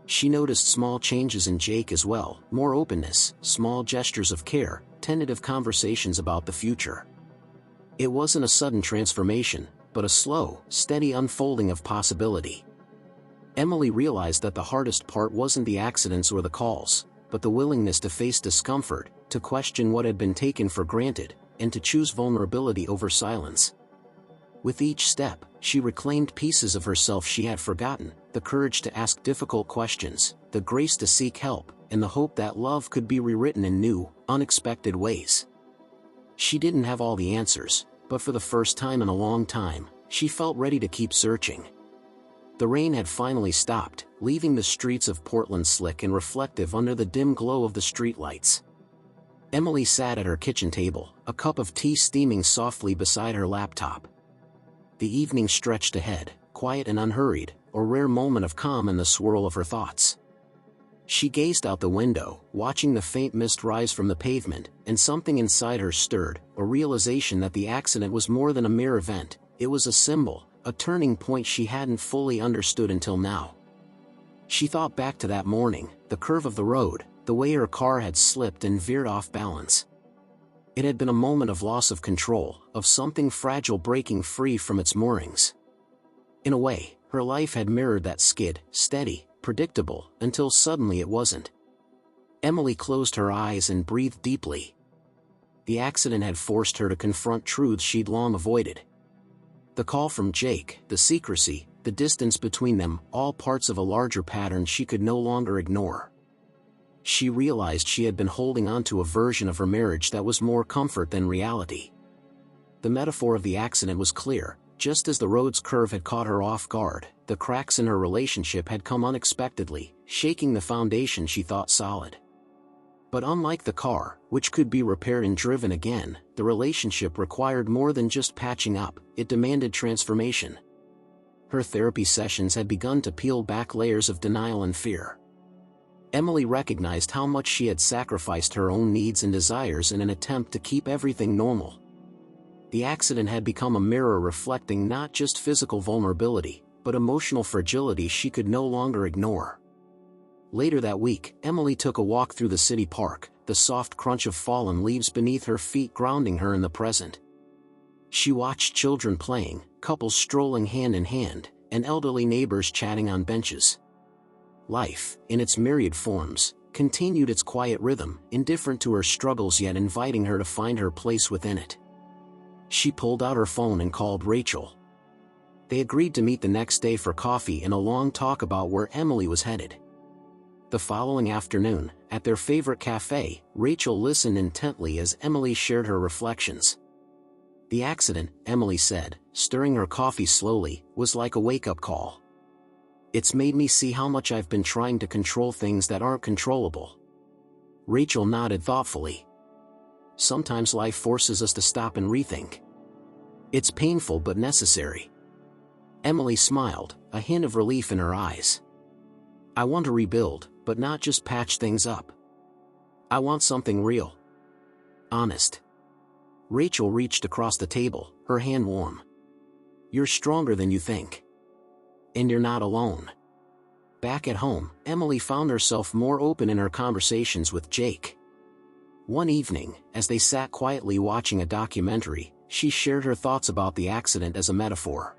S1: She noticed small changes in Jake as well, more openness, small gestures of care, tentative conversations about the future. It wasn't a sudden transformation, but a slow, steady unfolding of possibility. Emily realized that the hardest part wasn't the accidents or the calls, but the willingness to face discomfort, to question what had been taken for granted, and to choose vulnerability over silence. With each step, she reclaimed pieces of herself she had forgotten, the courage to ask difficult questions, the grace to seek help, and the hope that love could be rewritten in new, unexpected ways. She didn't have all the answers, but for the first time in a long time, she felt ready to keep searching. The rain had finally stopped, leaving the streets of Portland slick and reflective under the dim glow of the streetlights. Emily sat at her kitchen table, a cup of tea steaming softly beside her laptop. The evening stretched ahead, quiet and unhurried, a rare moment of calm in the swirl of her thoughts. She gazed out the window, watching the faint mist rise from the pavement, and something inside her stirred, a realization that the accident was more than a mere event. It was a symbol, a turning point she hadn't fully understood until now. She thought back to that morning, the curve of the road, the way her car had slipped and veered off balance. It had been a moment of loss of control, of something fragile breaking free from its moorings. In a way, her life had mirrored that skid, steady, predictable, until suddenly it wasn't. Emily closed her eyes and breathed deeply. The accident had forced her to confront truths she'd long avoided. The call from Jake, the secrecy, the distance between them, all parts of a larger pattern she could no longer ignore. She realized she had been holding on to a version of her marriage that was more comfort than reality. The metaphor of the accident was clear. Just as the road's curve had caught her off guard, the cracks in her relationship had come unexpectedly, shaking the foundation she thought solid. But unlike the car, which could be repaired and driven again, the relationship required more than just patching up, it demanded transformation. Her therapy sessions had begun to peel back layers of denial and fear. Emily recognized how much she had sacrificed her own needs and desires in an attempt to keep everything normal. The accident had become a mirror reflecting not just physical vulnerability, but emotional fragility she could no longer ignore. Later that week, Emily took a walk through the city park, the soft crunch of fallen leaves beneath her feet grounding her in the present. She watched children playing, couples strolling hand in hand, and elderly neighbors chatting on benches. Life, in its myriad forms, continued its quiet rhythm, indifferent to her struggles yet inviting her to find her place within it. She pulled out her phone and called Rachel. They agreed to meet the next day for coffee and a long talk about where Emily was headed. The following afternoon, at their favorite cafe, Rachel listened intently as Emily shared her reflections. The accident, Emily said, stirring her coffee slowly, was like a wake-up call. It's made me see how much I've been trying to control things that aren't controllable. Rachel nodded thoughtfully. Sometimes life forces us to stop and rethink. It's painful but necessary. Emily smiled, a hint of relief in her eyes. I want to rebuild, but not just patch things up. I want something real. Honest. Rachel reached across the table, her hand warm. You're stronger than you think. And you're not alone. Back at home, Emily found herself more open in her conversations with Jake. One evening, as they sat quietly watching a documentary, she shared her thoughts about the accident as a metaphor.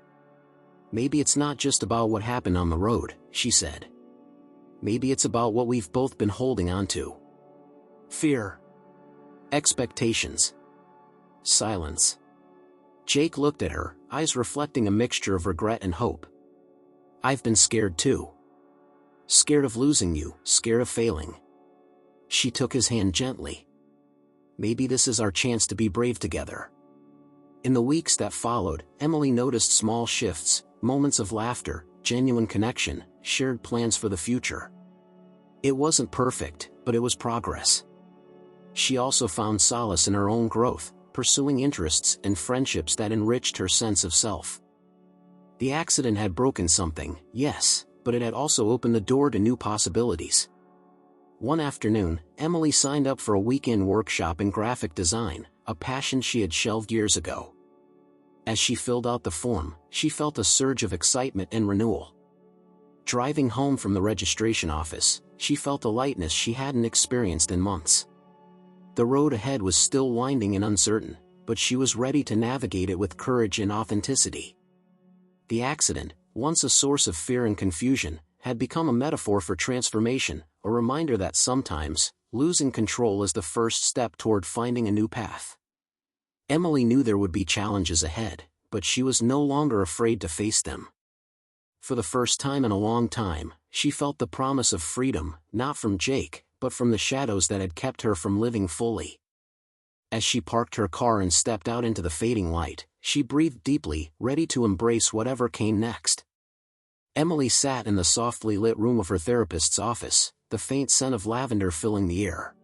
S1: Maybe it's not just about what happened on the road, she said. Maybe it's about what we've both been holding on to. Fear. Expectations. Silence. Jake looked at her, eyes reflecting a mixture of regret and hope. I've been scared too. Scared of losing you, scared of failing. She took his hand gently. Maybe this is our chance to be brave together. In the weeks that followed, Emily noticed small shifts, moments of laughter, genuine connection, shared plans for the future. It wasn't perfect, but it was progress. She also found solace in her own growth, pursuing interests and friendships that enriched her sense of self. The accident had broken something, yes, but it had also opened the door to new possibilities. One afternoon, Emily signed up for a weekend workshop in graphic design, a passion she had shelved years ago. As she filled out the form, she felt a surge of excitement and renewal. Driving home from the registration office, she felt a lightness she hadn't experienced in months. The road ahead was still winding and uncertain, but she was ready to navigate it with courage and authenticity. The accident, once a source of fear and confusion, had become a metaphor for transformation, a reminder that sometimes, losing control is the first step toward finding a new path. Emily knew there would be challenges ahead, but she was no longer afraid to face them. For the first time in a long time, she felt the promise of freedom, not from Jake, but from the shadows that had kept her from living fully. As she parked her car and stepped out into the fading light, she breathed deeply, ready to embrace whatever came next. Emily sat in the softly lit room of her therapist's office, the faint scent of lavender filling the air.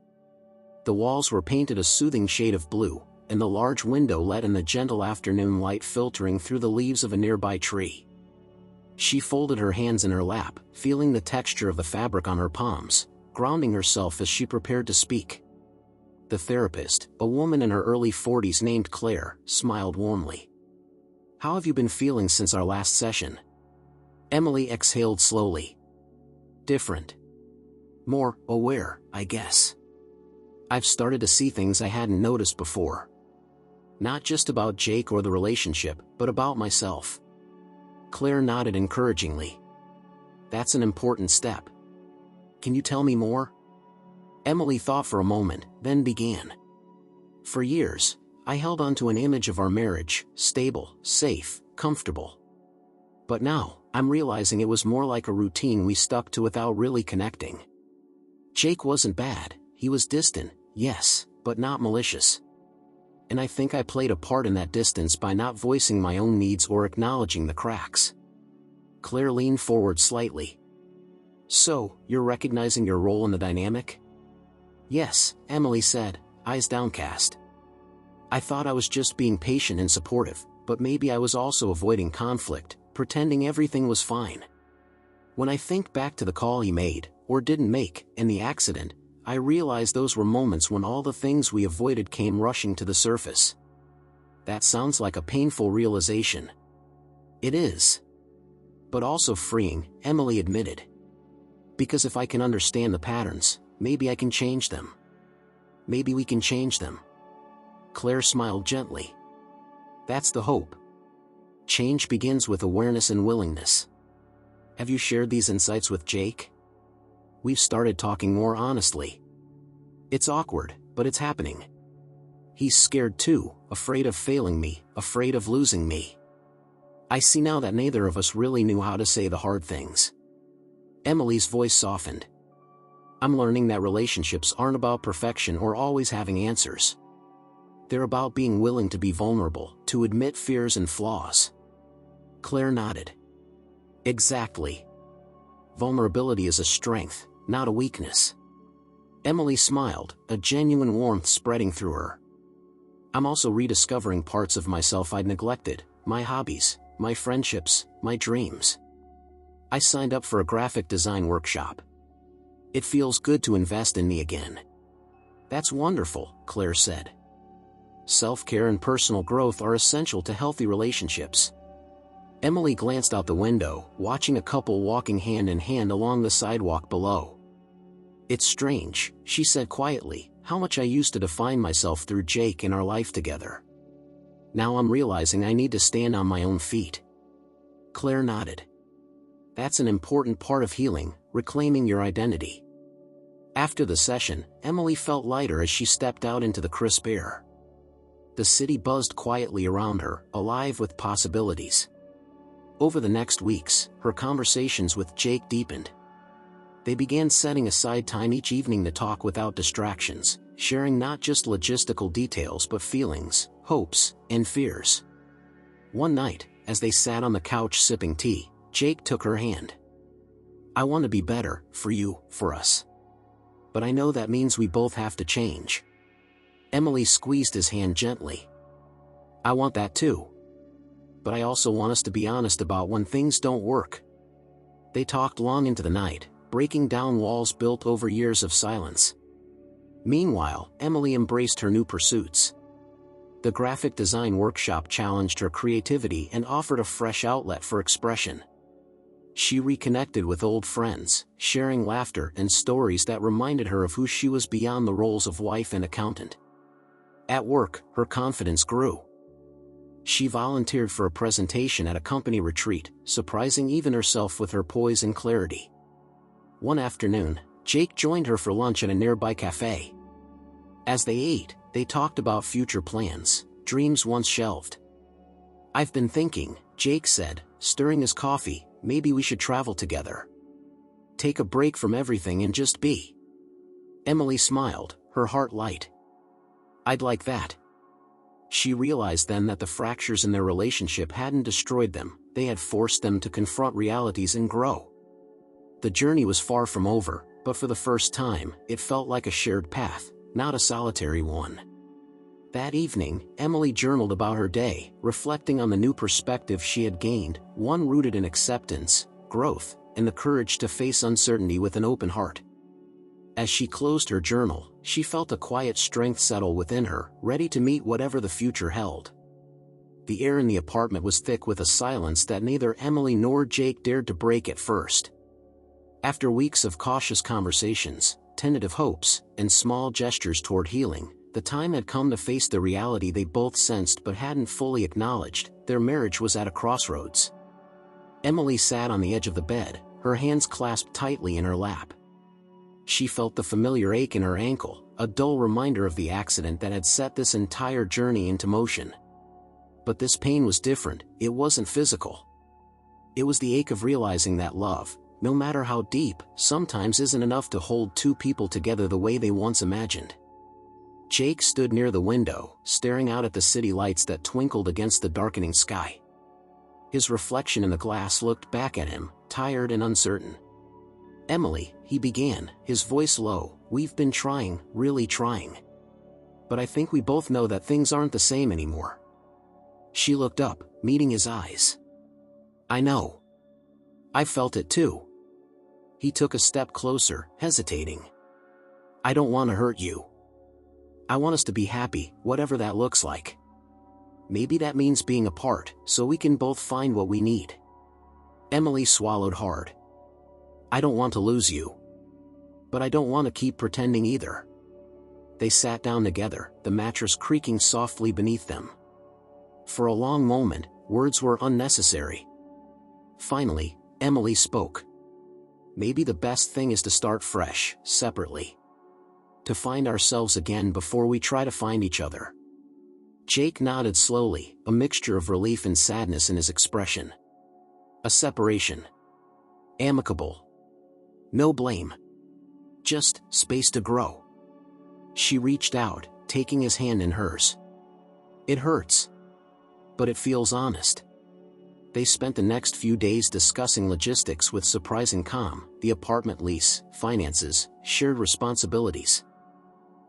S1: The walls were painted a soothing shade of blue, and the large window let in the gentle afternoon light filtering through the leaves of a nearby tree. She folded her hands in her lap, feeling the texture of the fabric on her palms, grounding herself as she prepared to speak. The therapist, a woman in her early 40s named Claire, smiled warmly. "How have you been feeling since our last session?" Emily exhaled slowly. "Different. More aware, I guess. I've started to see things I hadn't noticed before. Not just about Jake or the relationship, but about myself." Claire nodded encouragingly. "That's an important step. Can you tell me more?" Emily thought for a moment, then began. "For years, I held on to an image of our marriage, stable, safe, comfortable. But now, I'm realizing it was more like a routine we stuck to without really connecting. Jake wasn't bad, he was distant, yes, but not malicious. And I think I played a part in that distance by not voicing my own needs or acknowledging the cracks." Claire leaned forward slightly. "So, you're recognizing your role in the dynamic?" "Yes," Emily said, eyes downcast. "I thought I was just being patient and supportive, but maybe I was also avoiding conflict, pretending everything was fine. When I think back to the call he made, or didn't make, and the accident, I realize those were moments when all the things we avoided came rushing to the surface." "That sounds like a painful realization." "It is. But also freeing," Emily admitted. "Because if I can understand the patterns, maybe I can change them. Maybe we can change them." Claire smiled gently. "That's the hope. Change begins with awareness and willingness." "Have you shared these insights with Jake?" "We've started talking more honestly. It's awkward, but it's happening. He's scared too, afraid of failing me, afraid of losing me. I see now that neither of us really knew how to say the hard things." Emily's voice softened. "I'm learning that relationships aren't about perfection or always having answers. They're about being willing to be vulnerable, to admit fears and flaws." Claire nodded. "Exactly. Vulnerability is a strength, not a weakness." Emily smiled, a genuine warmth spreading through her. "I'm also rediscovering parts of myself I'd neglected, my hobbies, my friendships, my dreams. I signed up for a graphic design workshop. It feels good to invest in me again." "That's wonderful," Claire said. "Self-care and personal growth are essential to healthy relationships." Emily glanced out the window, watching a couple walking hand in hand along the sidewalk below. "It's strange," she said quietly, "how much I used to define myself through Jake and our life together. Now I'm realizing I need to stand on my own feet." Claire nodded. "That's an important part of healing, reclaiming your identity." After the session, Emily felt lighter as she stepped out into the crisp air. The city buzzed quietly around her, alive with possibilities. Over the next weeks, her conversations with Jake deepened. They began setting aside time each evening to talk without distractions, sharing not just logistical details but feelings, hopes, and fears. One night, as they sat on the couch sipping tea, Jake took her hand. "I want to be better, for you, for us. But I know that means we both have to change. Emily squeezed his hand gently. I want that too. But I also want us to be honest about when things don't work. They talked long into the night, breaking down walls built over years of silence. Meanwhile, Emily embraced her new pursuits. The graphic design workshop challenged her creativity and offered a fresh outlet for expression. She reconnected with old friends, sharing laughter and stories that reminded her of who she was beyond the roles of wife and accountant. At work, her confidence grew. She volunteered for a presentation at a company retreat, surprising even herself with her poise and clarity. One afternoon, Jake joined her for lunch at a nearby cafe. As they ate, they talked about future plans, dreams once shelved. I've been thinking, Jake said, stirring his coffee, maybe we should travel together. Take a break from everything and just be. Emily smiled, her heart light. I'd like that. She realized then that the fractures in their relationship hadn't destroyed them, they had forced them to confront realities and grow. The journey was far from over, but for the first time, it felt like a shared path, not a solitary one. That evening, Emily journaled about her day, reflecting on the new perspective she had gained, one rooted in acceptance, growth, and the courage to face uncertainty with an open heart. As she closed her journal, she felt a quiet strength settle within her, ready to meet whatever the future held. The air in the apartment was thick with a silence that neither Emily nor Jake dared to break at first. After weeks of cautious conversations, tentative hopes, and small gestures toward healing, the time had come to face the reality they both sensed but hadn't fully acknowledged: their marriage was at a crossroads. Emily sat on the edge of the bed, her hands clasped tightly in her lap. She felt the familiar ache in her ankle, a dull reminder of the accident that had set this entire journey into motion. But this pain was different, it wasn't physical. It was the ache of realizing that love, no matter how deep, sometimes isn't enough to hold two people together the way they once imagined. Jake stood near the window, staring out at the city lights that twinkled against the darkening sky. His reflection in the glass looked back at him, tired and uncertain. Emily, he began, his voice low, we've been trying, really trying. But I think we both know that things aren't the same anymore. She looked up, meeting his eyes. I know. I felt it too. He took a step closer, hesitating. I don't want to hurt you. I want us to be happy, whatever that looks like. Maybe that means being apart, so we can both find what we need. Emily swallowed hard. I don't want to lose you. But I don't want to keep pretending either. They sat down together, the mattress creaking softly beneath them. For a long moment, words were unnecessary. Finally, Emily spoke. Maybe the best thing is to start fresh, separately. To find ourselves again before we try to find each other. Jake nodded slowly, a mixture of relief and sadness in his expression. A separation. Amicable. No blame. Just space to grow. She reached out, taking his hand in hers. It hurts. But it feels honest. They spent the next few days discussing logistics with surprising calm: the apartment lease, finances, shared responsibilities.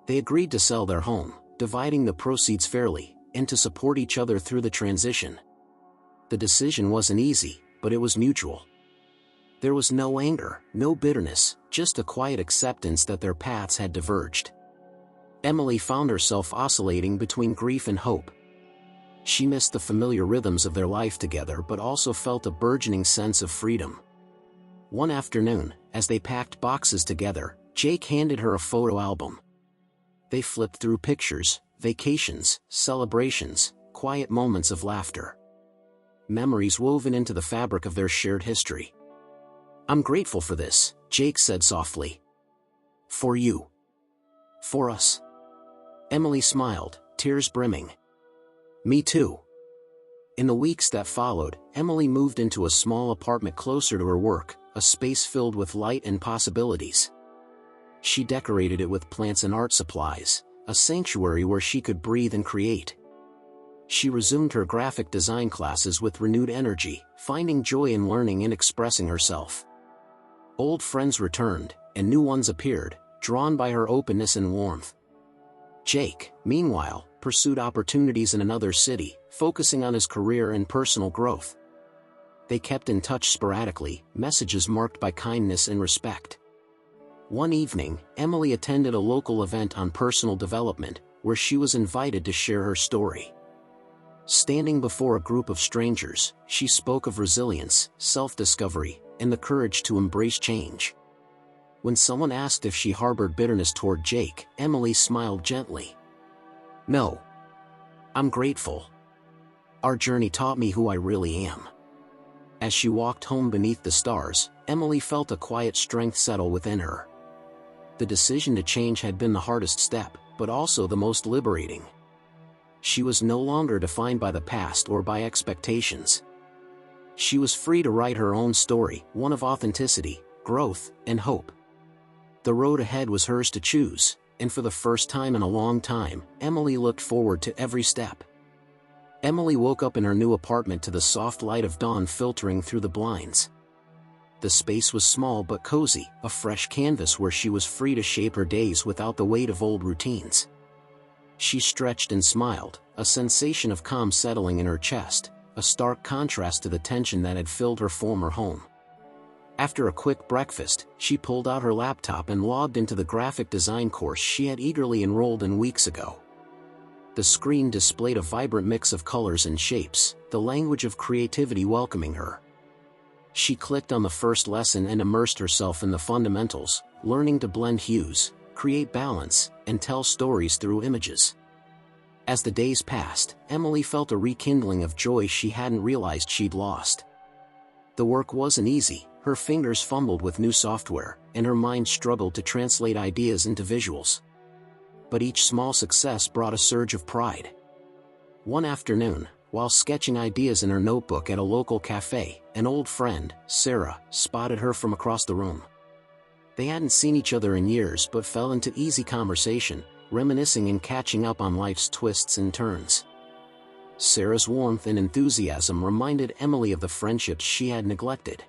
S1: They agreed to sell their home, dividing the proceeds fairly, and to support each other through the transition. The decision wasn't easy, but it was mutual. There was no anger, no bitterness, just a quiet acceptance that their paths had diverged. Emily found herself oscillating between grief and hope. She missed the familiar rhythms of their life together but also felt a burgeoning sense of freedom. One afternoon, as they packed boxes together, Jake handed her a photo album. They flipped through pictures, vacations, celebrations, quiet moments of laughter. Memories woven into the fabric of their shared history. I'm grateful for this, Jake said softly. For you. For us. Emily smiled, tears brimming. Me too. In the weeks that followed, Emily moved into a small apartment closer to her work, a space filled with light and possibilities. She decorated it with plants and art supplies, a sanctuary where she could breathe and create. She resumed her graphic design classes with renewed energy, finding joy in learning and expressing herself. Old friends returned, and new ones appeared, drawn by her openness and warmth. Jake, meanwhile, pursued opportunities in another city, focusing on his career and personal growth. They kept in touch sporadically, messages marked by kindness and respect. One evening, Emily attended a local event on personal development, where she was invited to share her story. Standing before a group of strangers, she spoke of resilience, self-discovery, and the courage to embrace change. When someone asked if she harbored bitterness toward Jake, Emily smiled gently. "No. I'm grateful. Our journey taught me who I really am." As she walked home beneath the stars, Emily felt a quiet strength settle within her. The decision to change had been the hardest step, but also the most liberating. She was no longer defined by the past or by expectations. She was free to write her own story, one of authenticity, growth, and hope. The road ahead was hers to choose, and for the first time in a long time, Emily looked forward to every step. Emily woke up in her new apartment to the soft light of dawn filtering through the blinds. The space was small but cozy, a fresh canvas where she was free to shape her days without the weight of old routines. She stretched and smiled, a sensation of calm settling in her chest, a stark contrast to the tension that had filled her former home. After a quick breakfast, she pulled out her laptop and logged into the graphic design course she had eagerly enrolled in weeks ago. The screen displayed a vibrant mix of colors and shapes, the language of creativity welcoming her. She clicked on the first lesson and immersed herself in the fundamentals, learning to blend hues, create balance, and tell stories through images. As the days passed, Emily felt a rekindling of joy she hadn't realized she'd lost. The work wasn't easy. Her fingers fumbled with new software, and her mind struggled to translate ideas into visuals. But each small success brought a surge of pride. One afternoon, while sketching ideas in her notebook at a local cafe, an old friend, Sarah, spotted her from across the room. They hadn't seen each other in years but fell into easy conversation, reminiscing and catching up on life's twists and turns. Sarah's warmth and enthusiasm reminded Emily of the friendships she had neglected.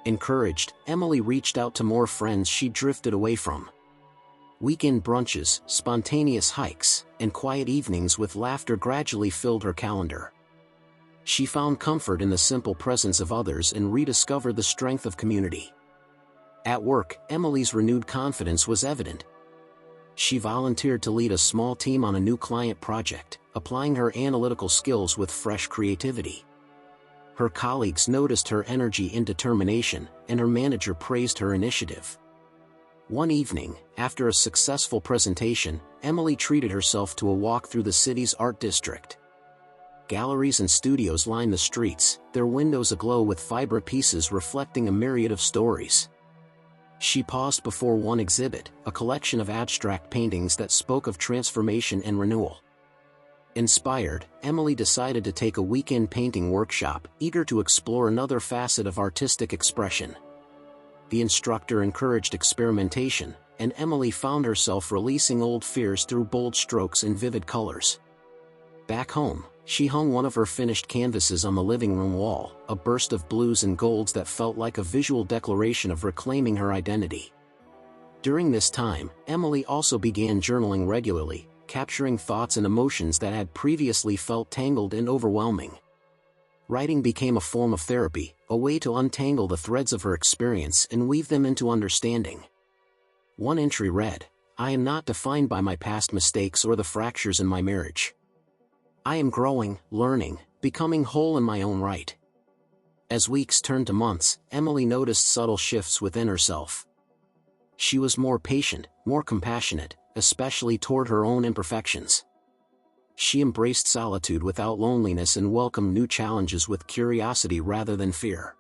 S1: Encouraged, Emily reached out to more friends she drifted away from. Weekend brunches, spontaneous hikes, and quiet evenings with laughter gradually filled her calendar. She found comfort in the simple presence of others and rediscovered the strength of community. At work, Emily's renewed confidence was evident. She volunteered to lead a small team on a new client project, applying her analytical skills with fresh creativity. Her colleagues noticed her energy and determination, and her manager praised her initiative. One evening, after a successful presentation, Emily treated herself to a walk through the city's art district. Galleries and studios lined the streets, their windows aglow with vibrant pieces reflecting a myriad of stories. She paused before one exhibit, a collection of abstract paintings that spoke of transformation and renewal. Inspired, Emily decided to take a weekend painting workshop, eager to explore another facet of artistic expression. The instructor encouraged experimentation, and Emily found herself releasing old fears through bold strokes and vivid colors. Back home, she hung one of her finished canvases on the living room wall, a burst of blues and golds that felt like a visual declaration of reclaiming her identity. During this time, Emily also began journaling regularly, capturing thoughts and emotions that had previously felt tangled and overwhelming. Writing became a form of therapy, a way to untangle the threads of her experience and weave them into understanding. One entry read, "I am not defined by my past mistakes or the fractures in my marriage. I am growing, learning, becoming whole in my own right." As weeks turned to months, Emily noticed subtle shifts within herself. She was more patient, more compassionate, especially toward her own imperfections. She embraced solitude without loneliness and welcomed new challenges with curiosity rather than fear.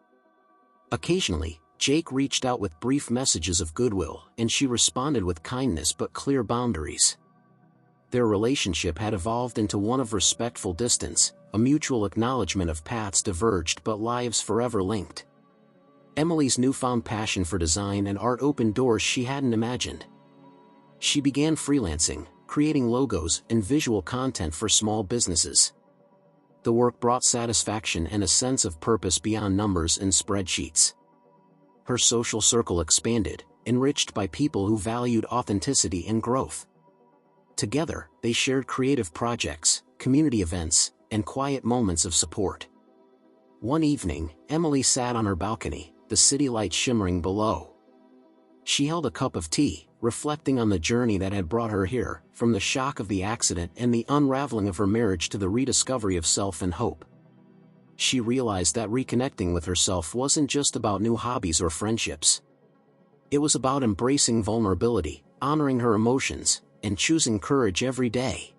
S1: Occasionally, Jake reached out with brief messages of goodwill, and she responded with kindness but clear boundaries. Their relationship had evolved into one of respectful distance, a mutual acknowledgement of paths diverged but lives forever linked. Emily's newfound passion for design and art opened doors she hadn't imagined. She began freelancing, creating logos and visual content for small businesses. The work brought satisfaction and a sense of purpose beyond numbers and spreadsheets. Her social circle expanded, enriched by people who valued authenticity and growth. Together, they shared creative projects, community events, and quiet moments of support. One evening, Emily sat on her balcony, the city lights shimmering below. She held a cup of tea, reflecting on the journey that had brought her here, from the shock of the accident and the unraveling of her marriage to the rediscovery of self and hope. She realized that reconnecting with herself wasn't just about new hobbies or friendships. It was about embracing vulnerability, honoring her emotions, and choosing courage every day.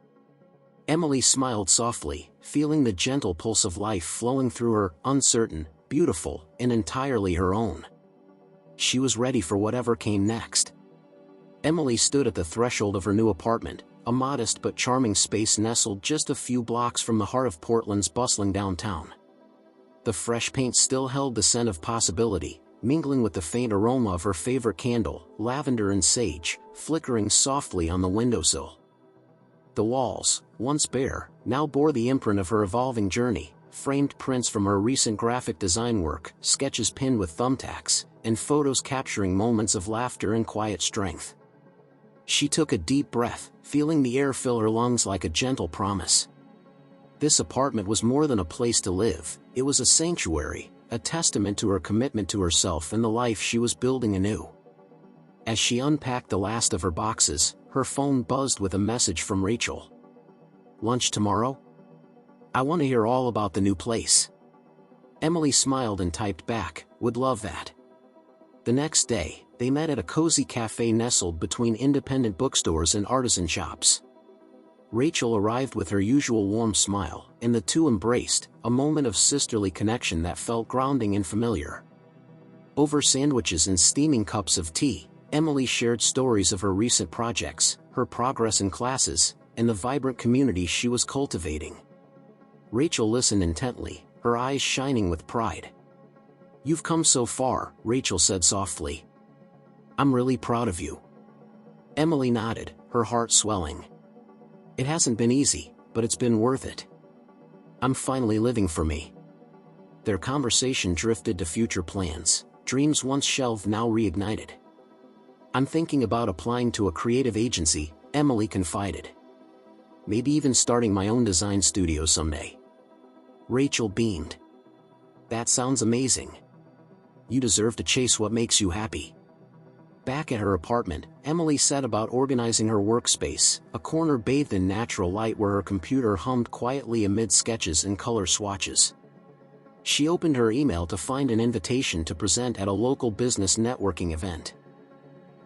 S1: Emily smiled softly, feeling the gentle pulse of life flowing through her, uncertain, beautiful, and entirely her own. She was ready for whatever came next. Emily stood at the threshold of her new apartment, a modest but charming space nestled just a few blocks from the heart of Portland's bustling downtown. The fresh paint still held the scent of possibility, mingling with the faint aroma of her favorite candle, lavender and sage, flickering softly on the windowsill. The walls, once bare, now bore the imprint of her evolving journey, framed prints from her recent graphic design work, sketches pinned with thumbtacks, and photos capturing moments of laughter and quiet strength. She took a deep breath, feeling the air fill her lungs like a gentle promise. This apartment was more than a place to live, it was a sanctuary, a testament to her commitment to herself and the life she was building anew. As she unpacked the last of her boxes, her phone buzzed with a message from Rachel. "Lunch tomorrow? I want to hear all about the new place." Emily smiled and typed back, "Would love that." The next day, they met at a cozy cafe nestled between independent bookstores and artisan shops. Rachel arrived with her usual warm smile, and the two embraced, a moment of sisterly connection that felt grounding and familiar. Over sandwiches and steaming cups of tea, Emily shared stories of her recent projects, her progress in classes, and the vibrant community she was cultivating. Rachel listened intently, her eyes shining with pride. "You've come so far," Rachel said softly. "I'm really proud of you." Emily nodded, her heart swelling. "It hasn't been easy, but it's been worth it. I'm finally living for me." Their conversation drifted to future plans, dreams once shelved now reignited. "I'm thinking about applying to a creative agency," Emily confided. "Maybe even starting my own design studio someday." Rachel beamed. "That sounds amazing. You deserve to chase what makes you happy." Back at her apartment, Emily set about organizing her workspace, a corner bathed in natural light where her computer hummed quietly amid sketches and color swatches. She opened her email to find an invitation to present at a local business networking event.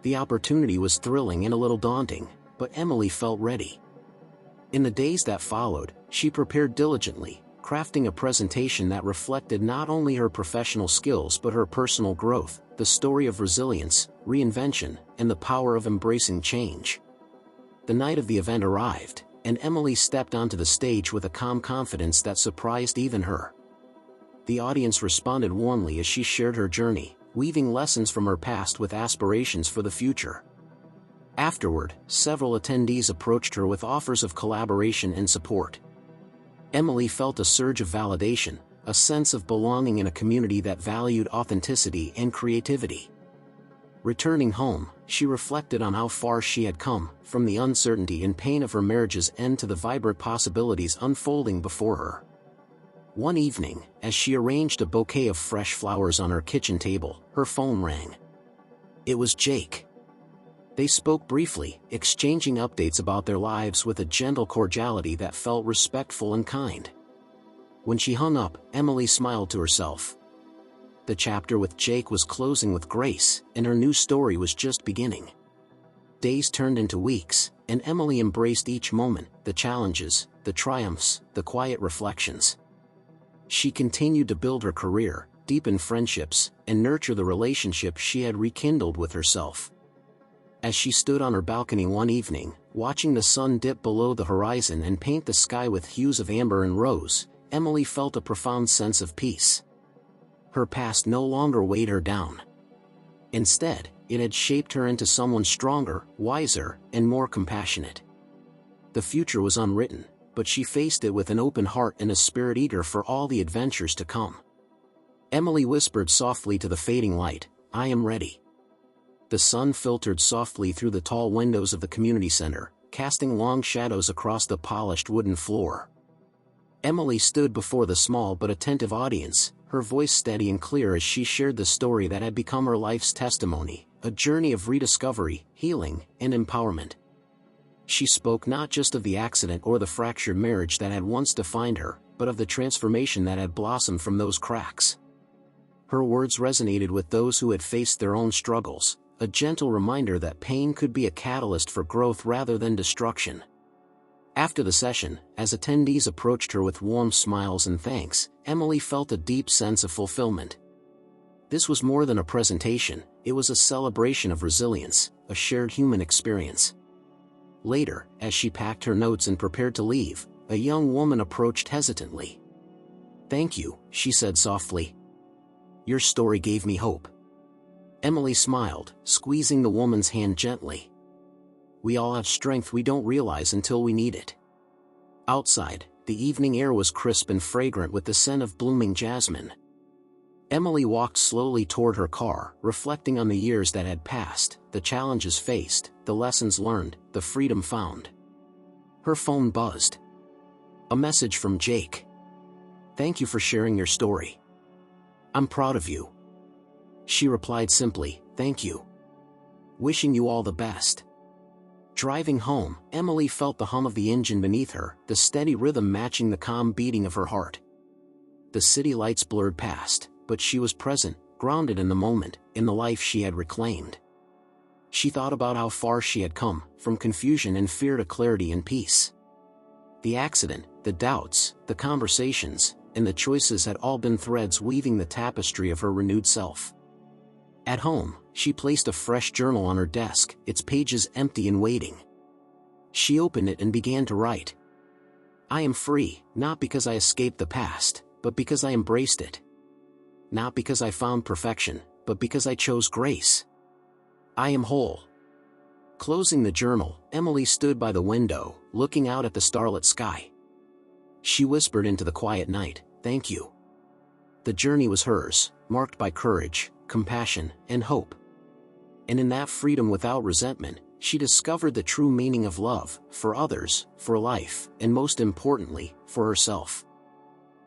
S1: The opportunity was thrilling and a little daunting, but Emily felt ready. In the days that followed, she prepared diligently, crafting a presentation that reflected not only her professional skills but her personal growth, the story of resilience, reinvention, and the power of embracing change. The night of the event arrived, and Emily stepped onto the stage with a calm confidence that surprised even her. The audience responded warmly as she shared her journey, weaving lessons from her past with aspirations for the future. Afterward, several attendees approached her with offers of collaboration and support. Emily felt a surge of validation, a sense of belonging in a community that valued authenticity and creativity. Returning home, she reflected on how far she had come, from the uncertainty and pain of her marriage's end to the vibrant possibilities unfolding before her. One evening, as she arranged a bouquet of fresh flowers on her kitchen table, her phone rang. It was Jake. They spoke briefly, exchanging updates about their lives with a gentle cordiality that felt respectful and kind. When she hung up, Emily smiled to herself. The chapter with Jake was closing with grace, and her new story was just beginning. Days turned into weeks, and Emily embraced each moment, the challenges, the triumphs, the quiet reflections. She continued to build her career, deepen friendships, and nurture the relationship she had rekindled with herself. As she stood on her balcony one evening, watching the sun dip below the horizon and paint the sky with hues of amber and rose, Emily felt a profound sense of peace. Her past no longer weighed her down. Instead, it had shaped her into someone stronger, wiser, and more compassionate. The future was unwritten, but she faced it with an open heart and a spirit eager for all the adventures to come. Emily whispered softly to the fading light, "I am ready." The sun filtered softly through the tall windows of the community center, casting long shadows across the polished wooden floor. Emily stood before the small but attentive audience, her voice steady and clear as she shared the story that had become her life's testimony, a journey of rediscovery, healing, and empowerment. She spoke not just of the accident or the fractured marriage that had once defined her, but of the transformation that had blossomed from those cracks. Her words resonated with those who had faced their own struggles, a gentle reminder that pain could be a catalyst for growth rather than destruction. After the session, as attendees approached her with warm smiles and thanks, Emily felt a deep sense of fulfillment. This was more than a presentation, it was a celebration of resilience, a shared human experience. Later, as she packed her notes and prepared to leave, a young woman approached hesitantly. "Thank you," she said softly. "Your story gave me hope." Emily smiled, squeezing the woman's hand gently. "We all have strength we don't realize until we need it." Outside, the evening air was crisp and fragrant with the scent of blooming jasmine. Emily walked slowly toward her car, reflecting on the years that had passed, the challenges faced, the lessons learned, the freedom found. Her phone buzzed. A message from Jake. "Thank you for sharing your story. I'm proud of you." She replied simply, "Thank you. Wishing you all the best." Driving home, Emily felt the hum of the engine beneath her, the steady rhythm matching the calm beating of her heart. The city lights blurred past, but she was present, grounded in the moment, in the life she had reclaimed. She thought about how far she had come, from confusion and fear to clarity and peace. The accident, the doubts, the conversations, and the choices had all been threads weaving the tapestry of her renewed self. At home, she placed a fresh journal on her desk, its pages empty and waiting. She opened it and began to write. "I am free, not because I escaped the past, but because I embraced it. Not because I found perfection, but because I chose grace. I am whole." Closing the journal, Emily stood by the window, looking out at the starlit sky. She whispered into the quiet night, "Thank you." The journey was hers, marked by courage, compassion, and hope. And in that freedom without resentment, she discovered the true meaning of love, for others, for life, and most importantly, for herself.